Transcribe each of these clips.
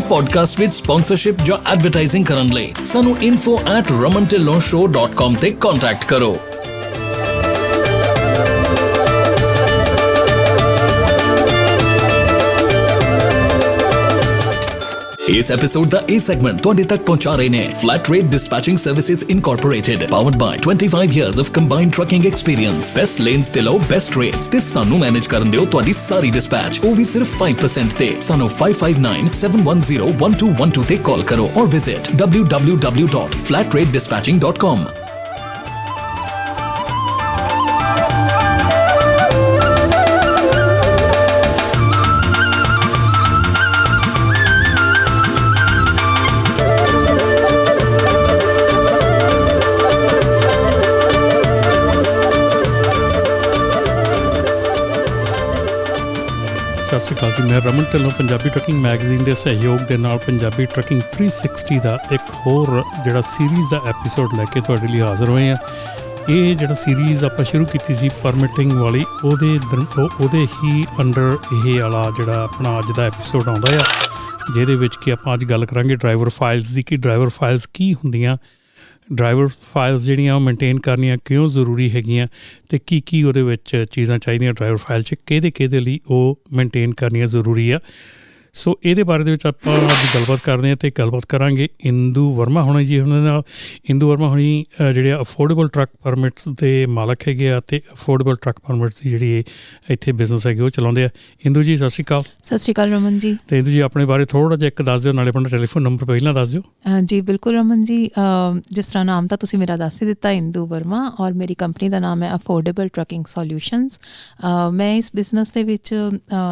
Podcast ਵਿੱਚ sponsorship ਜਾਂ advertising ਕਰਨ ਲਈ ਸਾਨੂੰ info@ramantillonshow.com ਤੇ ਕੰਟੈਕਟ ਕਰੋ। इस एपिसोड का ए सेगमेंट तुहाडे तक पहुंचा रहे ने flat rate dispatching services incorporated, powered by 25 years of combined trucking experience। Best lens ते लो बेस्ट रेट्स ते सानू मैनेज करन दिओ तुहाडी सारी डिस्पैच, ओ भी सिर्फ 5% ते। सानू 5597101212 ते कॉल करो और विजिट www.flatratedispatching.com। ਸਤਿ ਸ਼੍ਰੀ ਅਕਾਲ ਜੀ, ਮੈਂ ਰਮਨ ਢਿੱਲੋਂ ਪੰਜਾਬੀ ਟਰੱਕਿੰਗ ਮੈਗਜ਼ੀਨ ਦੇ ਸਹਿਯੋਗ ਦੇ ਨਾਲ ਪੰਜਾਬੀ ਟਰੱਕਿੰਗ 360 ਦਾ ਇੱਕ ਹੋਰ ਜਿਹੜਾ ਸੀਰੀਜ਼ ਦਾ ਐਪੀਸੋਡ ਲੈ ਕੇ ਤੁਹਾਡੇ ਲਈ ਹਾਜ਼ਰ ਹੋਏ ਹਾਂ। ਇਹ ਜਿਹੜਾ ਸੀਰੀਜ਼ ਆਪਾਂ ਸ਼ੁਰੂ ਕੀਤੀ ਸੀ ਪਰਮਿਟਿੰਗ ਵਾਲੀ, ਉਹਦੇ ਹੀ ਅੰਡਰ ਇਹ ਵਾਲਾ ਜਿਹੜਾ ਆਪਣਾ ਅੱਜ ਦਾ ਐਪੀਸੋਡ ਆਉਂਦਾ ਆ, ਜਿਹਦੇ ਵਿੱਚ ਕਿ ਆਪਾਂ ਅੱਜ ਗੱਲ ਕਰਾਂਗੇ ਡਰਾਈਵਰ ਫਾਈਲਸ ਦੀ। ਕਿ ਡਰਾਈਵਰ ਫਾਈਲਸ ਕੀ ਹੁੰਦੀਆਂ, ਡਰਾਈਵਰ ਫਾਈਲਸ ਜਿਹੜੀਆਂ ਉਹ ਮੇਨਟੇਨ ਕਰਨੀਆਂ ਕਿਉਂ ਜ਼ਰੂਰੀ ਹੈਗੀਆਂ, ਅਤੇ ਕੀ ਉਹਦੇ ਵਿੱਚ ਚੀਜ਼ਾਂ ਚਾਹੀਦੀਆਂ ਡਰਾਈਵਰ ਫਾਈਲ 'ਚ, ਕਿਹਦੇ ਲਈ ਉਹ ਮੇਨਟੇਨ ਕਰਨੀਆਂ ਜ਼ਰੂਰੀ ਆ। ਸੋ ਇਹਦੇ ਬਾਰੇ ਦੇ ਵਿੱਚ ਆਪਾਂ ਅੱਜ ਗੱਲਬਾਤ ਕਰਦੇ ਹਾਂ ਅਤੇ ਗੱਲਬਾਤ ਕਰਾਂਗੇ ਇੰਦੂ ਵਰਮਾ ਹੋਣੀ ਜੀ ਉਹਨਾਂ ਨਾਲ। ਇੰਦੂ ਵਰਮਾ ਹੋਣੀ ਜਿਹੜੇ ਅਫੋਰਡੇਬਲ ਟਰੱਕ ਪਰਮਿਟਸ ਦੇ ਮਾਲਕ ਹੈਗੇ ਆ, ਅਤੇ ਅਫੋਰਡੇਬਲ ਟਰੱਕ ਪਰਮਿਟਸ ਦੀ ਜਿਹੜੀ ਇੱਥੇ ਬਿਜ਼ਨਸ ਹੈਗੇ ਉਹ ਚਲਾਉਂਦੇ ਆ। ਇੰਦੂ ਜੀ ਸਤਿ ਸ਼੍ਰੀ ਅਕਾਲ। ਸਤਿ ਸ਼੍ਰੀ ਅਕਾਲ ਰਮਨ ਜੀ। ਅਤੇ ਇੰਦੂ ਜੀ ਆਪਣੇ ਬਾਰੇ ਥੋੜ੍ਹਾ ਜਿਹਾ ਇੱਕ ਦੱਸ ਦਿਓ, ਨਾਲੇ ਆਪਣਾ ਟੈਲੀਫੋਨ ਨੰਬਰ ਪਹਿਲਾਂ ਦੱਸ ਦਿਓ। ਜੀ ਬਿਲਕੁਲ ਰਮਨ ਜੀ, ਜਿਸ ਤਰ੍ਹਾਂ ਨਾਮ ਤਾਂ ਤੁਸੀਂ ਮੇਰਾ ਦੱਸ ਹੀ ਦਿੱਤਾ, ਇੰਦੂ ਵਰਮਾ, ਔਰ ਮੇਰੀ ਕੰਪਨੀ ਦਾ ਨਾਮ ਹੈ ਅਫੋਰਡੇਬਲ ਟਰੱਕਿੰਗ ਸੋਲਿਊਸ਼ਨਸ। ਮੈਂ ਇਸ ਬਿਜ਼ਨਸ ਦੇ ਵਿੱਚ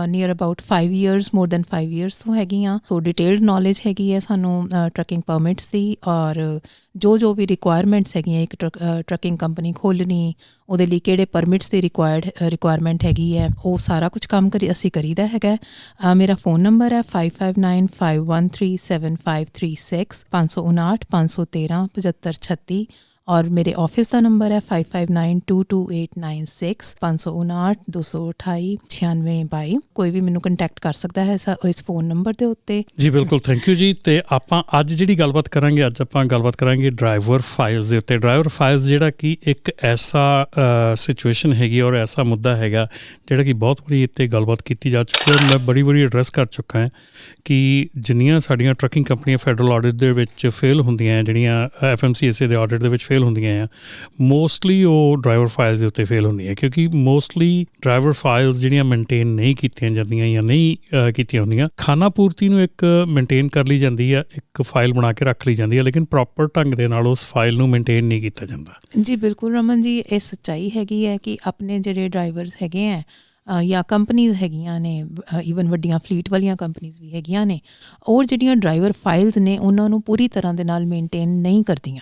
near about 5 years, more than 5 years ਤੋਂ ਹੈਗੀ ਹਾਂ। ਸੋ ਡਿਟੇਲਡ ਨੌਲੇਜ ਹੈਗੀ ਹੈ ਸਾਨੂੰ ਟਰੱਕਿੰਗ ਪਰਮਿਟਸ ਦੀ, ਔਰ ਜੋ ਵੀ ਰਿਕੁਆਇਰਮੈਂਟਸ ਹੈਗੀਆਂ ਇੱਕ ਟਰੱਕਿੰਗ ਕੰਪਨੀ ਖੋਲ੍ਹਣੀ, ਉਹਦੇ ਲਈ ਕਿਹੜੇ ਪਰਮਿਟਸ ਦੀ ਰਿਕੁਆਇਰਮੈਂਟ ਹੈਗੀ ਹੈ, ਉਹ ਸਾਰਾ ਕੁਛ ਕੰਮ ਅਸੀਂ ਕਰੀਦਾ ਹੈਗਾ। ਮੇਰਾ ਫ਼ੋਨ ਨੰਬਰ ਹੈ 5595137536, 559 513 7536, ਔਰ ਮੇਰੇ ਆਫਿਸ ਦਾ ਨੰਬਰ ਹੈ 55922896, 559 228 9622। ਕੋਈ ਵੀ ਮੈਨੂੰ ਕੰਟੈਕਟ ਕਰ ਸਕਦਾ ਹੈ ਇਸ ਫ਼ੋਨ ਨੰਬਰ ਦੇ ਉੱਤੇ। ਜੀ ਬਿਲਕੁਲ, ਥੈਂਕ ਯੂ ਜੀ। ਅਤੇ ਆਪਾਂ ਅੱਜ ਜਿਹੜੀ ਗੱਲਬਾਤ ਕਰਾਂਗੇ, ਅੱਜ ਆਪਾਂ ਗੱਲਬਾਤ ਕਰਾਂਗੇ ਡਰਾਈਵਰ ਫਾਈਲਸ ਦੇ ਉੱਤੇ। ਡਰਾਈਵਰ ਫਾਈਲਸ ਜਿਹੜਾ ਕਿ ਇੱਕ ਐਸਾ ਸਿਚੁਏਸ਼ਨ ਹੈਗੀ ਔਰ ਐਸਾ ਮੁੱਦਾ ਹੈਗਾ ਜਿਹੜਾ ਕਿ ਬਹੁਤ ਵਾਰੀ ਇੱਥੇ ਗੱਲਬਾਤ ਕੀਤੀ ਜਾ ਚੁੱਕੀ ਹੈ, ਮੈਂ ਬੜੀ ਵਾਰੀ ਐਡਰੈਸ ਕਰ ਚੁੱਕਾ ਹਾਂ ਕਿ ਜਿੰਨੀਆਂ ਸਾਡੀਆਂ ਟਰੱਕਿੰਗ ਕੰਪਨੀਆਂ ਫੈਡਰਲ ਆਡਿਟ ਦੇ ਵਿੱਚ ਫੇਲ ਹੁੰਦੀਆਂ, ਜਿਹੜੀਆਂ FMCSA ਦੇ ਆਡਿਟ ਦੇ ਵਿੱਚ ਫੇਲ ਹੁੰਦੀਆਂ ਆ, ਮੋਸਟਲੀ ਉਹ ਡਰਾਈਵਰ ਫਾਈਲਸ ਦੇ ਉੱਤੇ ਫੇਲ ਹੁੰਦੀਆਂ, ਕਿਉਂਕਿ ਮੋਸਟਲੀ ਡਰਾਈਵਰ ਫਾਈਲਸ ਜਿਹੜੀਆਂ ਮੇਨਟੇਨ ਨਹੀਂ ਕੀਤੀਆਂ ਜਾਂਦੀਆਂ ਜਾਂ ਨਹੀਂ ਕੀਤੀਆਂ ਹੁੰਦੀਆਂ। ਖਾਨਾ ਪੂਰਤੀ ਨੂੰ ਇੱਕ ਮੇਨਟੇਨ ਕਰ ਲਈ ਜਾਂਦੀ ਆ, ਇੱਕ ਫਾਈਲ ਬਣਾ ਕੇ ਰੱਖ ਲਈ ਜਾਂਦੀ ਹੈ, ਲੇਕਿਨ ਪ੍ਰੋਪਰ ਢੰਗ ਦੇ ਨਾਲ ਉਸ ਫਾਈਲ ਨੂੰ ਮੇਨਟੇਨ ਨਹੀਂ ਕੀਤਾ ਜਾਂਦਾ। ਜੀ ਬਿਲਕੁਲ ਰਮਨ ਜੀ, ਇਹ ਸੱਚਾਈ ਹੈਗੀ ਹੈ ਕਿ ਆਪਣੇ ਜਿਹੜੇ ਡਰਾਈਵਰਸ ਹੈਗੇ ਹੈ ਜਾਂ ਕੰਪਨੀਜ਼ ਹੈਗੀਆਂ ਨੇ, ਈਵਨ ਵੱਡੀਆਂ ਫਲੀਟ ਵਾਲੀਆਂ ਕੰਪਨੀਜ਼ ਵੀ ਹੈਗੀਆਂ ਨੇ, ਔਰ ਜਿਹੜੀਆਂ ਡਰਾਈਵਰ ਫਾਈਲਸ ਨੇ ਉਹਨਾਂ ਨੂੰ ਪੂਰੀ ਤਰ੍ਹਾਂ ਦੇ ਨਾਲ ਮੇਨਟੇਨ ਨਹੀਂ ਕਰਦੀਆਂ।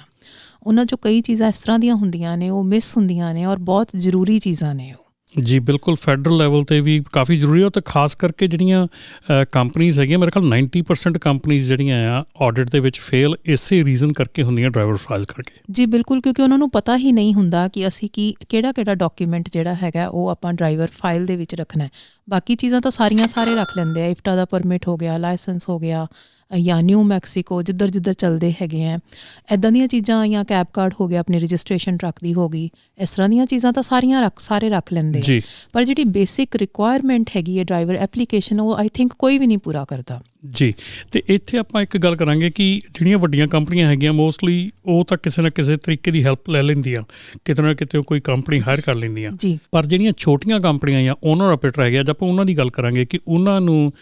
ਉਹਨਾਂ 'ਚੋਂ ਕਈ ਚੀਜ਼ਾਂ ਇਸ ਤਰ੍ਹਾਂ ਦੀਆਂ ਹੁੰਦੀਆਂ ਨੇ, ਉਹ ਮਿਸ ਹੁੰਦੀਆਂ ਨੇ, ਔਰ ਬਹੁਤ ਜ਼ਰੂਰੀ ਚੀਜ਼ਾਂ ਨੇ ਉਹ। ਜੀ ਬਿਲਕੁਲ, ਫੈਡਰਲ ਲੈਵਲ 'ਤੇ ਵੀ ਕਾਫੀ ਜ਼ਰੂਰੀ ਹੈ। ਅਤੇ ਖਾਸ ਕਰਕੇ ਜਿਹੜੀਆਂ ਕੰਪਨੀਜ਼ ਹੈਗੀਆਂ, ਮੇਰੇ ਖਿਆਲ 90% ਕੰਪਨੀਜ਼ ਜਿਹੜੀਆਂ ਆ ਆਡਿਟ ਦੇ ਵਿੱਚ ਫੇਲ ਇਸੇ ਰੀਜ਼ਨ ਕਰਕੇ ਹੁੰਦੀਆਂ, ਡਰਾਈਵਰ ਫਾਈਲ ਕਰਕੇ। ਜੀ ਬਿਲਕੁਲ, ਕਿਉਂਕਿ ਉਹਨਾਂ ਨੂੰ ਪਤਾ ਹੀ ਨਹੀਂ ਹੁੰਦਾ ਕਿ ਅਸੀਂ ਕਿਹੜਾ ਡਾਕੂਮੈਂਟ ਜਿਹੜਾ ਹੈਗਾ ਉਹ ਆਪਾਂ ਡਰਾਈਵਰ ਫਾਈਲ ਦੇ ਵਿੱਚ ਰੱਖਣਾ ਹੈ। ਬਾਕੀ ਚੀਜ਼ਾਂ ਤਾਂ ਸਾਰੇ ਰੱਖ ਲੈਂਦੇ ਆ, ਇਫਟਾ ਦਾ ਪਰਮਿਟ ਹੋ ਗਿਆ, ਲਾਇਸੈਂਸ ਹੋ ਗਿਆ, ਜਾਂ ਨਿਊ ਮੈਕਸੀਕੋ, ਜਿੱਧਰ ਚੱਲਦੇ ਹੈਗੇ ਆ, ਇੱਦਾਂ ਦੀਆਂ ਚੀਜ਼ਾਂ, ਜਾਂ ਕੈਬ ਕਾਰਡ ਹੋ ਗਿਆ, ਆਪਣੀ ਰਜਿਸਟ੍ਰੇਸ਼ਨ ਟਰੱਕ ਦੀ ਹੋ ਗਈ, ਇਸ ਤਰ੍ਹਾਂ ਦੀਆਂ ਚੀਜ਼ਾਂ ਤਾਂ ਸਾਰੇ ਰੱਖ ਲੈਂਦੇ ਆ। ਪਰ ਜਿਹੜੀ ਬੇਸਿਕ ਰਿਕੁਆਇਰਮੈਂਟ ਹੈਗੀ ਹੈ ਡਰਾਈਵਰ ਐਪਲੀਕੇਸ਼ਨ, ਉਹ ਆਈ ਥਿੰਕ ਕੋਈ ਵੀ ਨਹੀਂ ਪੂਰਾ ਕਰਦਾ। ਜੀ, ਅਤੇ ਇੱਥੇ ਆਪਾਂ ਇੱਕ ਗੱਲ ਕਰਾਂਗੇ ਕਿ ਜਿਹੜੀਆਂ ਵੱਡੀਆਂ ਕੰਪਨੀਆਂ ਹੈਗੀਆਂ ਮੋਸਟਲੀ ਉਹ ਤਾਂ ਕਿਸੇ ਨਾ ਕਿਸੇ ਤਰੀਕੇ ਦੀ ਹੈਲਪ ਲੈ ਲੈਂਦੀਆਂ, ਕਿਤੇ ਨਾ ਕਿਤੇ ਕੋਈ ਕੰਪਨੀ ਹਾਇਰ ਕਰ ਲੈਂਦੀਆਂ। ਪਰ ਜਿਹੜੀਆਂ ਛੋਟੀਆਂ ਕੰਪਨੀਆਂ ਜਾਂ ਓਨਰ ਆਪਰੇਟਰ ਹੈਗੇ, ਅੱਜ ਆਪਾਂ ਉਹਨਾਂ ਦੀ ਗੱਲ ਕਰਾਂਗੇ ਕਿ ਉਹਨਾਂ ਨੂੰ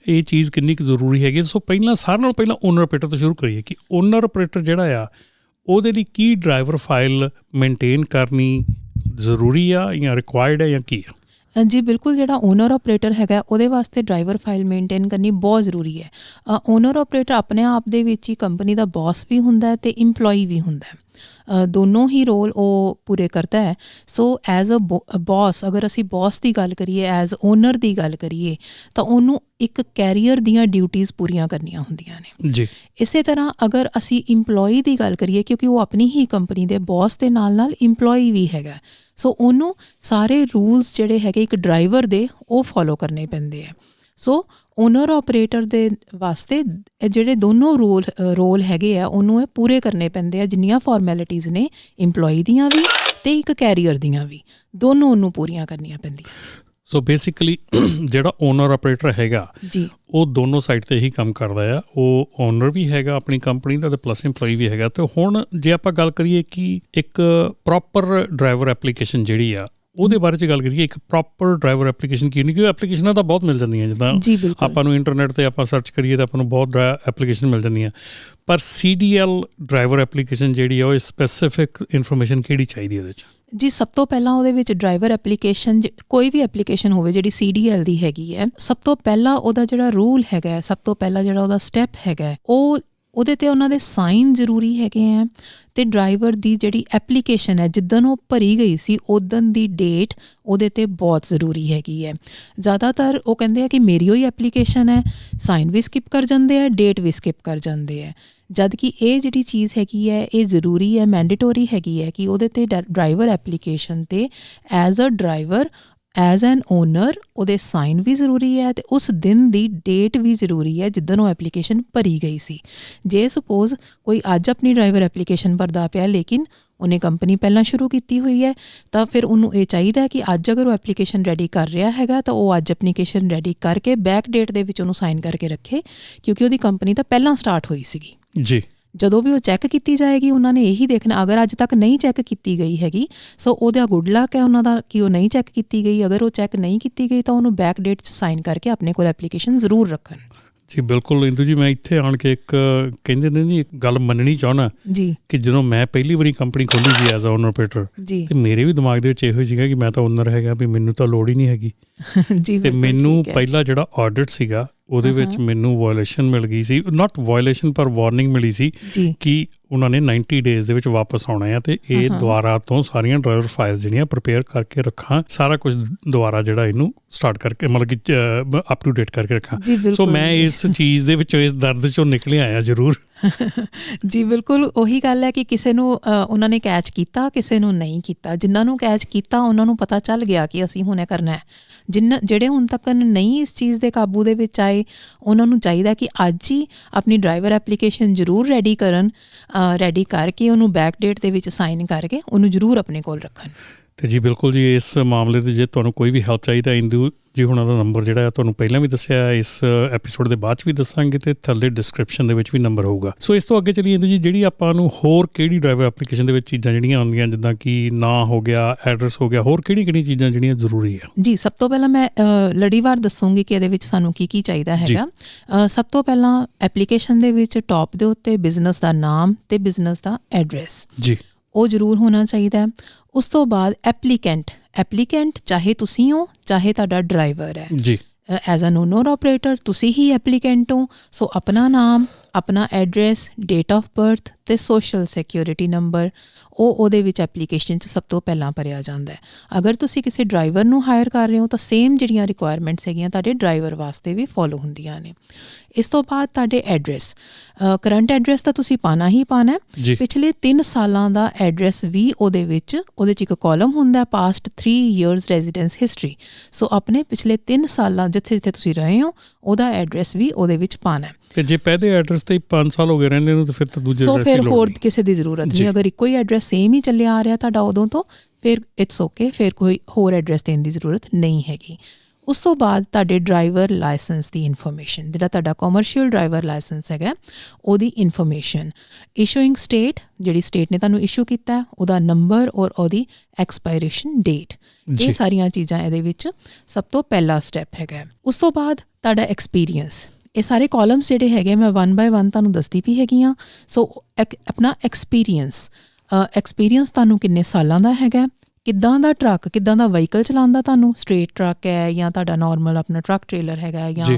ਇਹ ਚੀਜ਼ ਕਿੰਨੀ ਕੁ ਜ਼ਰੂਰੀ ਹੈਗੀ। ਸੋ ਸਾਰਿਆਂ ਨਾਲੋਂ ਪਹਿਲਾਂ ਓਨਰ ਆਪਰੇਟਰ ਤੋਂ ਸ਼ੁਰੂ ਕਰੀਏ ਕਿ ਓਨਰ ਆਪਰੇਟਰ ਜਿਹੜਾ ਆ ਉਹਦੇ ਲਈ ਕੀ ਡਰਾਈਵਰ ਫਾਈਲ ਮੇਨਟੇਨ ਕਰਨੀ ਜ਼ਰੂਰੀ ਆ ਜਾਂ ਰਿਕੁਆਇਰਡ ਹੈ ਜਾਂ ਕੀ ਆ? ਜੀ ਬਿਲਕੁਲ, ਜਿਹੜਾ ਓਨਰ ਆਪਰੇਟਰ ਹੈਗਾ ਉਹਦੇ ਵਾਸਤੇ ਡਰਾਈਵਰ ਫਾਈਲ ਮੇਨਟੇਨ ਕਰਨੀ ਬਹੁਤ ਜ਼ਰੂਰੀ ਹੈ। ਓਨਰ ਆਪਰੇਟਰ ਆਪਣੇ ਆਪ ਦੇ ਵਿੱਚ ਹੀ ਕੰਪਨੀ ਦਾ ਬੌਸ ਵੀ ਹੁੰਦਾ ਅਤੇ ਇੰਪਲੋਈ ਵੀ ਹੁੰਦਾ। ਦੋਨੋਂ ਹੀ ਰੋਲ ਉਹ ਪੂਰੇ ਕਰਦਾ ਹੈ। ਸੋ ਐਜ਼ ਅ ਬੌਸ, ਅਗਰ ਅਸੀਂ ਬੌਸ ਦੀ ਗੱਲ ਕਰੀਏ, ਐਜ਼ ਓਨਰ ਦੀ ਗੱਲ ਕਰੀਏ, ਤਾਂ ਉਹਨੂੰ ਇੱਕ ਕੈਰੀਅਰ ਦੀਆਂ ਡਿਊਟੀਜ਼ ਪੂਰੀਆਂ ਕਰਨੀਆਂ ਹੁੰਦੀਆਂ ਨੇ। ਜੀ ਇਸੇ ਤਰ੍ਹਾਂ ਅਗਰ ਅਸੀਂ ਇੰਪਲੋਈ ਦੀ ਗੱਲ ਕਰੀਏ, ਕਿਉਂਕਿ ਉਹ ਆਪਣੀ ਹੀ ਕੰਪਨੀ ਦੇ ਬੌਸ ਦੇ ਨਾਲ ਇੰਪਲੋਈ ਵੀ ਹੈਗਾ, ਸੋ ਉਹਨੂੰ ਸਾਰੇ ਰੂਲਸ ਜਿਹੜੇ ਹੈਗੇ ਇੱਕ ਡਰਾਈਵਰ ਦੇ ਉਹ ਫੋਲੋ ਕਰਨੇ ਪੈਂਦੇ ਹੈ। ਸੋ ਓਨਰ ਆਪਰੇਟਰ ਦੇ ਵਾਸਤੇ ਇਹ ਜਿਹੜੇ ਦੋਨੋਂ ਰੋਲ ਹੈਗੇ ਆ ਉਹਨੂੰ ਇਹ ਪੂਰੇ ਕਰਨੇ ਪੈਂਦੇ ਆ, ਜਿੰਨੀਆਂ ਫਾਰਮੈਲਿਟੀਜ਼ ਨੇ EMPLOYEE ਦੀਆਂ ਵੀ ਤੇ ਇੱਕ ਕੈਰੀਅਰ ਦੀਆਂ ਵੀ, ਦੋਨੋਂ ਉਹਨੂੰ ਪੂਰੀਆਂ ਕਰਨੀਆਂ ਪੈਂਦੀਆਂ। ਸੋ ਬੇਸਿਕਲੀ ਜਿਹੜਾ ਓਨਰ ਆਪਰੇਟਰ ਹੈਗਾ ਜੀ, ਉਹ ਦੋਨੋਂ ਸਾਈਡ ਤੇ ਹੀ ਕੰਮ ਕਰਦਾ ਆ। ਉਹ ਓਨਰ ਵੀ ਹੈਗਾ ਆਪਣੀ ਕੰਪਨੀ ਦਾ ਤੇ ਪਲੱਸ EMPLOYEE ਵੀ ਹੈਗਾ। ਤੇ ਹੁਣ ਜੇ ਆਪਾਂ ਗੱਲ ਕਰੀਏ ਕਿ ਇੱਕ ਪ੍ਰੋਪਰ ਡਰਾਈਵਰ ਐਪਲੀਕੇਸ਼ਨ ਜਿਹੜੀ ਆ ਉਹਦੇ ਬਾਰੇ 'ਚ ਗੱਲ ਕਰੀਏ, ਇੱਕ ਪ੍ਰੋਪਰ ਡਰਾਈਵਰ ਐਪਲੀਕੇਸ਼ਨ ਕੀ ਹੁੰਦੀ, ਕਿਉਂਕਿ ਐਪਲੀਕੇਸ਼ਨਾਂ ਤਾਂ ਬਹੁਤ ਮਿਲ ਜਾਂਦੀਆਂ, ਜਿੱਦਾਂ ਆਪਾਂ ਨੂੰ ਇੰਟਰਨੈਟ 'ਤੇ ਆਪਾਂ ਸਰਚ ਕਰੀਏ ਤਾਂ ਆਪਾਂ ਨੂੰ ਬਹੁਤ ਐਪਲੀਕੇਸ਼ਨ ਮਿਲ ਜਾਂਦੀਆਂ, ਪਰ CDL ਡਰਾਈਵਰ ਐਪਲੀਕੇਸ਼ਨ ਜਿਹੜੀ ਆ ਉਹ ਸਪੈਸੀਫਿਕ ਇਨਫੋਰਮੇਸ਼ਨ ਕਿਹੜੀ ਚਾਹੀਦੀ ਉਹਦੇ 'ਚ? ਜੀ, ਸਭ ਤੋਂ ਪਹਿਲਾਂ ਉਹਦੇ ਵਿੱਚ ਡਰਾਈਵਰ ਐਪਲੀਕੇਸ਼ਨ, ਕੋਈ ਵੀ ਐਪਲੀਕੇਸ਼ਨ ਹੋਵੇ ਜਿਹੜੀ CDL ਦੀ ਹੈਗੀ ਹੈ, ਸਭ ਤੋਂ ਪਹਿਲਾਂ ਉਹਦਾ ਜਿਹੜਾ ਰੂਲ ਹੈਗਾ, ਸਭ ਤੋਂ ਪਹਿਲਾਂ ਜਿਹੜਾ ਉਹਦਾ ਸਟੈਪ ਹੈਗਾ, ਉਹਦੇ 'ਤੇ ਉਹਨਾਂ ਦੇ ਸਾਈਨ ਜ਼ਰੂਰੀ ਹੈਗੇ ਹੈ। ਅਤੇ ਡਰਾਈਵਰ ਦੀ ਜਿਹੜੀ ਐਪਲੀਕੇਸ਼ਨ ਹੈ, ਜਿੱਦਣ ਉਹ ਭਰੀ ਗਈ ਸੀ ਉਦਣ ਦੀ ਡੇਟ ਉਹਦੇ 'ਤੇ ਬਹੁਤ ਜ਼ਰੂਰੀ ਹੈਗੀ ਹੈ। ਜ਼ਿਆਦਾਤਰ ਉਹ ਕਹਿੰਦੇ ਆ ਕਿ ਮੇਰੀ ਹੋਈ ਐਪਲੀਕੇਸ਼ਨ ਹੈ, ਸਾਈਨ ਵੀ ਸਕਿਪ ਕਰ ਜਾਂਦੇ ਆ, ਡੇਟ ਵੀ ਸਕਿਪ ਕਰ ਜਾਂਦੇ ਆ, ਜਦ ਕਿ ਇਹ ਜਿਹੜੀ ਚੀਜ਼ ਹੈਗੀ ਹੈ ਇਹ ਜ਼ਰੂਰੀ ਹੈ, ਮੈਂਡੇਟੋਰੀ ਹੈਗੀ ਹੈ ਕਿ ਉਹਦੇ 'ਤੇ ਡਰਾਈਵਰ ਐਪਲੀਕੇਸ਼ਨ 'ਤੇ as a driver, as an owner ਉਹਦੇ ਸਾਈਨ ਵੀ ਜ਼ਰੂਰੀ ਹੈ ਅਤੇ ਉਸ ਦਿਨ ਦੀ ਡੇਟ ਵੀ ਜ਼ਰੂਰੀ ਹੈ ਜਿੱਦਣ ਉਹ ਐਪਲੀਕੇਸ਼ਨ ਭਰੀ ਗਈ ਸੀ। ਜੇ ਸਪੋਜ਼ ਕੋਈ ਅੱਜ ਆਪਣੀ ਡਰਾਈਵਰ ਐਪਲੀਕੇਸ਼ਨ ਭਰਦਾ ਪਿਆ ਲੇਕਿਨ ਉਹਨੇ ਕੰਪਨੀ ਪਹਿਲਾਂ ਸ਼ੁਰੂ ਕੀਤੀ ਹੋਈ ਹੈ, ਤਾਂ ਫਿਰ ਉਹਨੂੰ ਇਹ ਚਾਹੀਦਾ ਕਿ ਅੱਜ ਅਗਰ ਉਹ ਐਪਲੀਕੇਸ਼ਨ ਰੈਡੀ ਕਰ ਰਿਹਾ ਹੈਗਾ ਤਾਂ ਉਹ ਅੱਜ ਐਪਲੀਕੇਸ਼ਨ ਰੈਡੀ ਕਰਕੇ ਬੈਕ ਡੇਟ ਦੇ ਵਿੱਚ ਉਹਨੂੰ ਸਾਈਨ ਕਰਕੇ ਰੱਖੇ, ਕਿਉਂਕਿ ਉਹਦੀ ਕੰਪਨੀ ਤਾਂ ਪਹਿਲਾਂ ਸਟਾਰਟ ਹੋਈ ਸੀਗੀ। ਜੀ, ਜਦੋਂ ਵੀ ਉਹ ਚੈੱਕ ਕੀਤੀ ਜਾਏਗੀ ਉਹਨਾਂ ਨੇ ਇਹੀ ਦੇਖਣਾ, ਅਗਰ ਅੱਜ ਤੱਕ ਨਹੀਂ ਚੈੱਕ ਕੀਤੀ ਗਈ ਹੈਗੀ ਸੋ ਉਹਦਾ ਗੁੱਡ ਲੱਕ ਹੈ ਉਹਨਾਂ ਦਾ ਕਿ ਉਹ ਨਹੀਂ ਚੈੱਕ ਕੀਤੀ ਗਈ। ਅਗਰ ਉਹ ਚੈੱਕ ਨਹੀਂ ਕੀਤੀ ਗਈ ਤਾਂ ਉਹਨੂੰ ਬੈਕ ਡੇਟ 'ਚ ਸਾਈਨ ਕਰਕੇ ਆਪਣੇ ਕੋਲ ਐਪਲੀਕੇਸ਼ਨ ਜ਼ਰੂਰ ਰੱਖਣ। ਜੀ ਬਿਲਕੁਲ ਇੰਦੂ ਜੀ, ਮੈਂ ਇੱਥੇ ਆਣ ਕੇ ਇੱਕ ਕਹਿੰਦੇ ਨੇ ਨਹੀਂ, ਇੱਕ ਗੱਲ ਮੰਨਣੀ ਚਾਹੁੰਦਾ ਜੀ ਕਿ ਜਦੋਂ ਮੈਂ ਪਹਿਲੀ ਵਾਰੀ ਕੰਪਨੀ ਖੋਲ੍ਹੀ ਸੀ ਐਜ਼ ਅ ਓਨਰ ਆਪਰੇਟਰ ਜੀ, ਤੇ ਮੇਰੇ ਵੀ ਦਿਮਾਗ ਦੇ ਵਿੱਚ ਇਹੋ ਸੀਗਾ ਕਿ ਮੈਂ ਤਾਂ ਓਨਰ ਹੈਗਾ ਵੀ ਮੈਨੂੰ ਤਾਂ ਲੋੜ ਹੀ ਨਹੀਂ ਹੈਗੀ ਜੀ। ਤੇ ਮੈਨੂੰ ਪਹਿਲਾ ਜਿਹੜਾ ਆਡਿਟ ਸੀਗਾ ਉਹਦੇ ਵਿੱਚ ਮੈਨੂੰ ਵਾਇਲੇਸ਼ਨ ਮਿਲ ਗਈ ਸੀ, ਨਾਟ ਵਾਇਲੇਸ਼ਨ ਪਰ ਵਾਰਨਿੰਗ ਮਿਲੀ ਸੀ ਕਿ ਉਹਨਾਂ ਨੇ 90 ਡੇਜ਼ ਦੇ ਵਿੱਚ ਵਾਪਸ ਆਉਣਾ ਹੈ ਤੇ ਇਹ ਦੁਬਾਰਾ ਤੋਂ ਸਾਰੀਆਂ ਡਰਾਈਵਰ ਫਾਈਲਸ ਜਿਹੜੀਆਂ ਪ੍ਰੀਪੇਅਰ ਕਰਕੇ ਰੱਖਾਂ, ਸਾਰਾ ਕੁਝ ਦੁਬਾਰਾ ਜਿਹੜਾ ਇਹਨੂੰ ਸਟਾਰਟ ਕਰਕੇ ਮਤਲਬ ਕਿ ਅਪ ਟੂ ਡੇਟ ਕਰਕੇ ਰੱਖਾਂ। ਸੋ ਮੈਂ ਇਸ ਚੀਜ਼ ਦੇ ਵਿੱਚੋਂ, ਇਸ ਦਰਦ 'ਚੋਂ ਨਿਕਲ ਆਇਆ ਜ਼ਰੂਰ। ਜੀ ਬਿਲਕੁਲ ਉਹੀ ਗੱਲ ਹੈ ਕਿ ਕਿਸੇ ਨੂੰ ਉਹਨਾਂ ਨੇ ਕੈਚ ਕੀਤਾ, ਕਿਸੇ ਨੂੰ ਨਹੀਂ ਕੀਤਾ। ਜਿਨ੍ਹਾਂ ਨੂੰ ਕੈਚ ਕੀਤਾ ਉਹਨਾਂ ਨੂੰ ਪਤਾ ਚੱਲ ਗਿਆ ਕਿ ਅਸੀਂ ਹੁਣ ਇਹ ਕਰਨਾ ਹੈ। ਜਿਹੜੇ ਹੁਣ ਤੱਕ ਨਹੀਂ ਇਸ ਚੀਜ਼ ਦੇ ਕਾਬੂ ਦੇ ਵਿੱਚ ਆਏ ਉਹਨਾਂ ਨੂੰ ਚਾਹੀਦਾ ਕਿ ਅੱਜ ਹੀ ਆਪਣੀ ਡਰਾਈਵਰ ਐਪਲੀਕੇਸ਼ਨ ਜ਼ਰੂਰ ਰੈਡੀ ਕਰਨ, ਰੈਡੀ ਕਰਕੇ ਉਹਨੂੰ ਬੈਕ ਡੇਟ ਦੇ ਵਿੱਚ ਸਾਈਨ ਕਰਕੇ ਉਹਨੂੰ ਜ਼ਰੂਰ ਆਪਣੇ ਕੋਲ ਰੱਖਣ। ਅਤੇ ਜੀ ਬਿਲਕੁਲ ਜੀ, ਇਸ ਮਾਮਲੇ 'ਤੇ ਜੇ ਤੁਹਾਨੂੰ ਕੋਈ ਵੀ ਹੈਲਪ ਚਾਹੀਦਾ, ਇੰਦੂ ਜੀ ਹੁਣਾਂ ਦਾ ਨੰਬਰ ਜਿਹੜਾ ਹੈ ਤੁਹਾਨੂੰ ਪਹਿਲਾਂ ਵੀ ਦੱਸਿਆ, ਇਸ ਐਪੀਸੋਡ ਦੇ ਬਾਅਦ 'ਚ ਵੀ ਦੱਸਾਂਗੇ ਅਤੇ ਥੱਲੇ ਡਿਸਕ੍ਰਿਪਸ਼ਨ ਦੇ ਵਿੱਚ ਵੀ ਨੰਬਰ ਹੋਊਗਾ। ਸੋ ਇਸ ਤੋਂ ਅੱਗੇ ਚੱਲੀਏ ਇੰਦੂ ਜੀ, ਜਿਹੜੀ ਆਪਾਂ ਨੂੰ ਹੋਰ ਕਿਹੜੀ ਡਰਾਈਵਰ ਐਪਲੀਕੇਸ਼ਨ ਦੇ ਵਿੱਚ ਚੀਜ਼ਾਂ ਜਿਹੜੀਆਂ ਆਉਂਦੀਆਂ, ਜਿੱਦਾਂ ਕਿ ਨਾਂ ਹੋ ਗਿਆ, ਐਡਰੈਸ ਹੋ ਗਿਆ, ਹੋਰ ਕਿਹੜੀਆਂ ਚੀਜ਼ਾਂ ਜਿਹੜੀਆਂ ਜ਼ਰੂਰੀ ਆ? ਜੀ ਸਭ ਤੋਂ ਪਹਿਲਾਂ ਮੈਂ ਲੜੀਵਾਰ ਦੱਸੂੰਗੀ ਕਿ ਇਹਦੇ ਵਿੱਚ ਸਾਨੂੰ ਕੀ ਚਾਹੀਦਾ ਹੈਗਾ। ਸਭ ਤੋਂ ਪਹਿਲਾਂ ਐਪਲੀਕੇਸ਼ਨ ਦੇ ਵਿੱਚ ਟੌਪ ਦੇ ਉੱਤੇ ਬਿਜ਼ਨਸ ਦਾ ਨਾਮ ਅਤੇ ਬਿਜ਼ਨਸ ਦਾ ਐਡਰੈਸ ਜੀ, ਉਹ ਜ਼ਰੂਰ ਹੋਣਾ ਚਾਹੀਦਾ। ਉਸ ਤੋਂ ਬਾਅਦ ਐਪਲੀਕੈਂਟ ਚਾਹੇ ਤੁਸੀਂ ਹੋ ਚਾਹੇ ਤੁਹਾਡਾ ਡਰਾਈਵਰ ਹੈ ਜੀ, ਐਜ਼ ਅ ਓਨਰ ਆਪਰੇਟਰ ਤੁਸੀਂ ਹੀ ਐਪਲੀਕੈਂਟ ਹੋ। ਸੋ ਆਪਣਾ ਨਾਮ, ਆਪਣਾ ਐਡਰੈਸ, ਡੇਟ ਆਫ ਬਰਥ ਅਤੇ ਸੋਸ਼ਲ ਸਿਕਿਉਰਿਟੀ ਨੰਬਰ ਉਹਦੇ ਵਿੱਚ ਐਪਲੀਕੇਸ਼ਨ 'ਚ ਸਭ ਤੋਂ ਪਹਿਲਾਂ ਭਰਿਆ ਜਾਂਦਾ ਹੈ। ਅਗਰ ਤੁਸੀਂ ਕਿਸੇ ਡਰਾਈਵਰ ਨੂੰ ਹਾਇਰ ਕਰ ਰਹੇ ਹੋ ਤਾਂ ਸੇਮ ਜਿਹੜੀਆਂ ਰਿਕੁਆਇਰਮੈਂਟਸ ਹੈਗੀਆਂ ਤੁਹਾਡੇ ਡਰਾਈਵਰ ਵਾਸਤੇ ਵੀ ਫੋਲੋ ਹੁੰਦੀਆਂ ਨੇ। ਇਸ ਤੋਂ ਬਾਅਦ ਤੁਹਾਡੇ ਐਡਰੈਸ, ਕਰੰਟ ਐਡਰੈਸ ਤਾਂ ਤੁਸੀਂ ਪਾਉਣਾ ਹੀ ਪਾਉਣਾ ਹੈ। ਪਿਛਲੇ 3 ਸਾਲਾਂ ਦਾ ਐਡਰੈਸ ਵੀ ਉਹਦੇ 'ਚ ਇੱਕ ਕਾਲਮ ਹੁੰਦਾ, ਪਾਸਟ 3 years ਰੈਜ਼ੀਡੈਂਸ ਹਿਸਟਰੀ। ਸੋ ਆਪਣੇ ਪਿਛਲੇ 3 ਸਾਲਾਂ ਜਿੱਥੇ ਤੁਸੀਂ ਰਹੇ ਹੋ ਉਹਦਾ ਐਡਰੈਸ ਵੀ ਉਹਦੇ ਵਿੱਚ ਪਾਉਣਾ ਹੈ। ਤੇ ਜੇ ਪਹਿਲੇ ਐਡਰੈਸ ਤੇ 5 ਸਾਲ ਹੋ ਗਏ ਰਹਿੰਦੇ ਨੂੰ ਤਾਂ ਫਿਰ ਤਾਂ ਦੂਜੇ ਐਡਰੈਸ ਦੀ ਲੋੜ ਨਹੀਂ। ਹੋਰ ਕਿਸੇ ਦੀ ਜ਼ਰੂਰਤ ਨਹੀਂ। ਅਗਰ ਇੱਕੋ ਹੀ ਐਡਰੈਸ ਸੇਮ ਹੀ ਚੱਲਿਆ ਆ ਰਿਹਾ ਤੁਹਾਡਾ ਉਦੋਂ ਤੋਂ, ਫਿਰ ਇਟਸ ਓਕੇ, ਫਿਰ ਕੋਈ ਹੋਰ ਐਡਰੈਸ ਦੇਣ ਦੀ ਜ਼ਰੂਰਤ ਨਹੀਂ ਹੈਗੀ। ਉਸ ਤੋਂ ਬਾਅਦ ਤੁਹਾਡੇ ਡਰਾਈਵਰ ਲਾਇਸੈਂਸ ਦੀ ਇਨਫੋਰਮੇਸ਼ਨ, ਜਿਹੜਾ ਤੁਹਾਡਾ ਕਮਰਸ਼ੀਅਲ ਡਰਾਈਵਰ ਲਾਇਸੈਂਸ ਹੈਗਾ ਉਹਦੀ ਇਨਫੋਰਮੇਸ਼ਨ, ਇਸ਼ੂਇੰਗ ਸਟੇਟ, ਜਿਹੜੀ ਸਟੇਟ ਨੇ ਤੁਹਾਨੂੰ ਇਸ਼ੂ ਕੀਤਾ, ਉਹਦਾ ਨੰਬਰ ਔਰ ਉਹਦੀ ਐਕਸਪਾਇਰੇਸ਼ਨ ਡੇਟ, ਇਹ ਸਾਰੀਆਂ ਚੀਜ਼ਾਂ ਇਹਦੇ ਵਿੱਚ ਸਭ ਤੋਂ ਪਹਿਲਾ ਸਟੈਪ ਹੈਗਾ। ਉਸ ਤੋਂ ਬਾਅਦ ਤੁਹਾਡਾ ਐਕਸਪੀਰੀਅੰਸ, ਇਹ ਸਾਰੇ ਕਾਲਮਸ ਜਿਹੜੇ ਹੈਗੇ ਮੈਂ 1 by 1 ਤੁਹਾਨੂੰ ਦੱਸਦੀ ਵੀ ਹੈਗੀ ਹਾਂ। ਸੋ ਆਪਣਾ ਐਕਸਪੀਰੀਅੰਸ ਤੁਹਾਨੂੰ ਕਿੰਨੇ ਸਾਲਾਂ ਦਾ ਹੈਗਾ, ਕਿੱਦਾਂ ਦਾ ਟਰੱਕ, ਕਿੱਦਾਂ ਦਾ ਵਹੀਕਲ ਚਲਾਉਂਦਾ ਤੁਹਾਨੂੰ, ਸਟ੍ਰੇਟ ਟਰੱਕ ਹੈ ਜਾਂ ਤੁਹਾਡਾ ਨੋਰਮਲ ਆਪਣਾ ਟਰੱਕ ਟ੍ਰੇਲਰ ਹੈਗਾ ਜਾਂ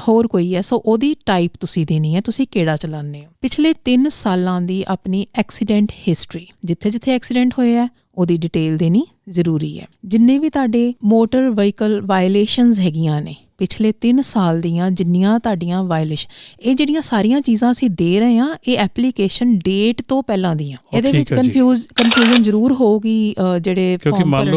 ਹੋਰ ਕੋਈ ਹੈ। ਸੋ ਉਹਦੀ ਟਾਈਪ ਤੁਸੀਂ ਦੇਣੀ ਹੈ, ਤੁਸੀਂ ਕਿਹੜਾ ਚਲਾਉਂਦੇ ਹੋ। ਪਿਛਲੇ 3 ਸਾਲਾਂ ਦੀ ਆਪਣੀ ਐਕਸੀਡੈਂਟ ਹਿਸਟਰੀ, ਜਿੱਥੇ ਐਕਸੀਡੈਂਟ ਹੋਇਆ ਉਹਦੀ ਡਿਟੇਲ ਦੇਣੀ ਜ਼ਰੂਰੀ ਹੈ। ਜਿੰਨੇ ਵੀ ਤੁਹਾਡੇ ਮੋਟਰ ਵਹੀਕਲ ਵਾਇਲੇਸ਼ਨਸ ਹੈਗੀਆਂ ਨੇ ਪਿਛਲੇ 3 ਸਾਲ ਦੀਆਂ, ਜਿੰਨੀਆਂ ਤੁਹਾਡੀਆਂ ਵਾਇਲੇਸ਼ਨ, ਇਹ ਜਿਹੜੀਆਂ ਸਾਰੀਆਂ ਚੀਜ਼ਾਂ ਅਸੀਂ ਦੇ ਰਹੇ ਹਾਂ, ਇਹ ਐਪਲੀਕੇਸ਼ਨ ਡੇਟ ਤੋਂ ਪਹਿਲਾਂ ਦੀਆਂ। ਇਹਦੇ ਵਿੱਚ ਕਨਫਿਊਜ਼ਨ ਜ਼ਰੂਰ ਹੋਊਗੀ ਜਿਹੜੇ ਕਿਉਂਕਿ ਮੰਨ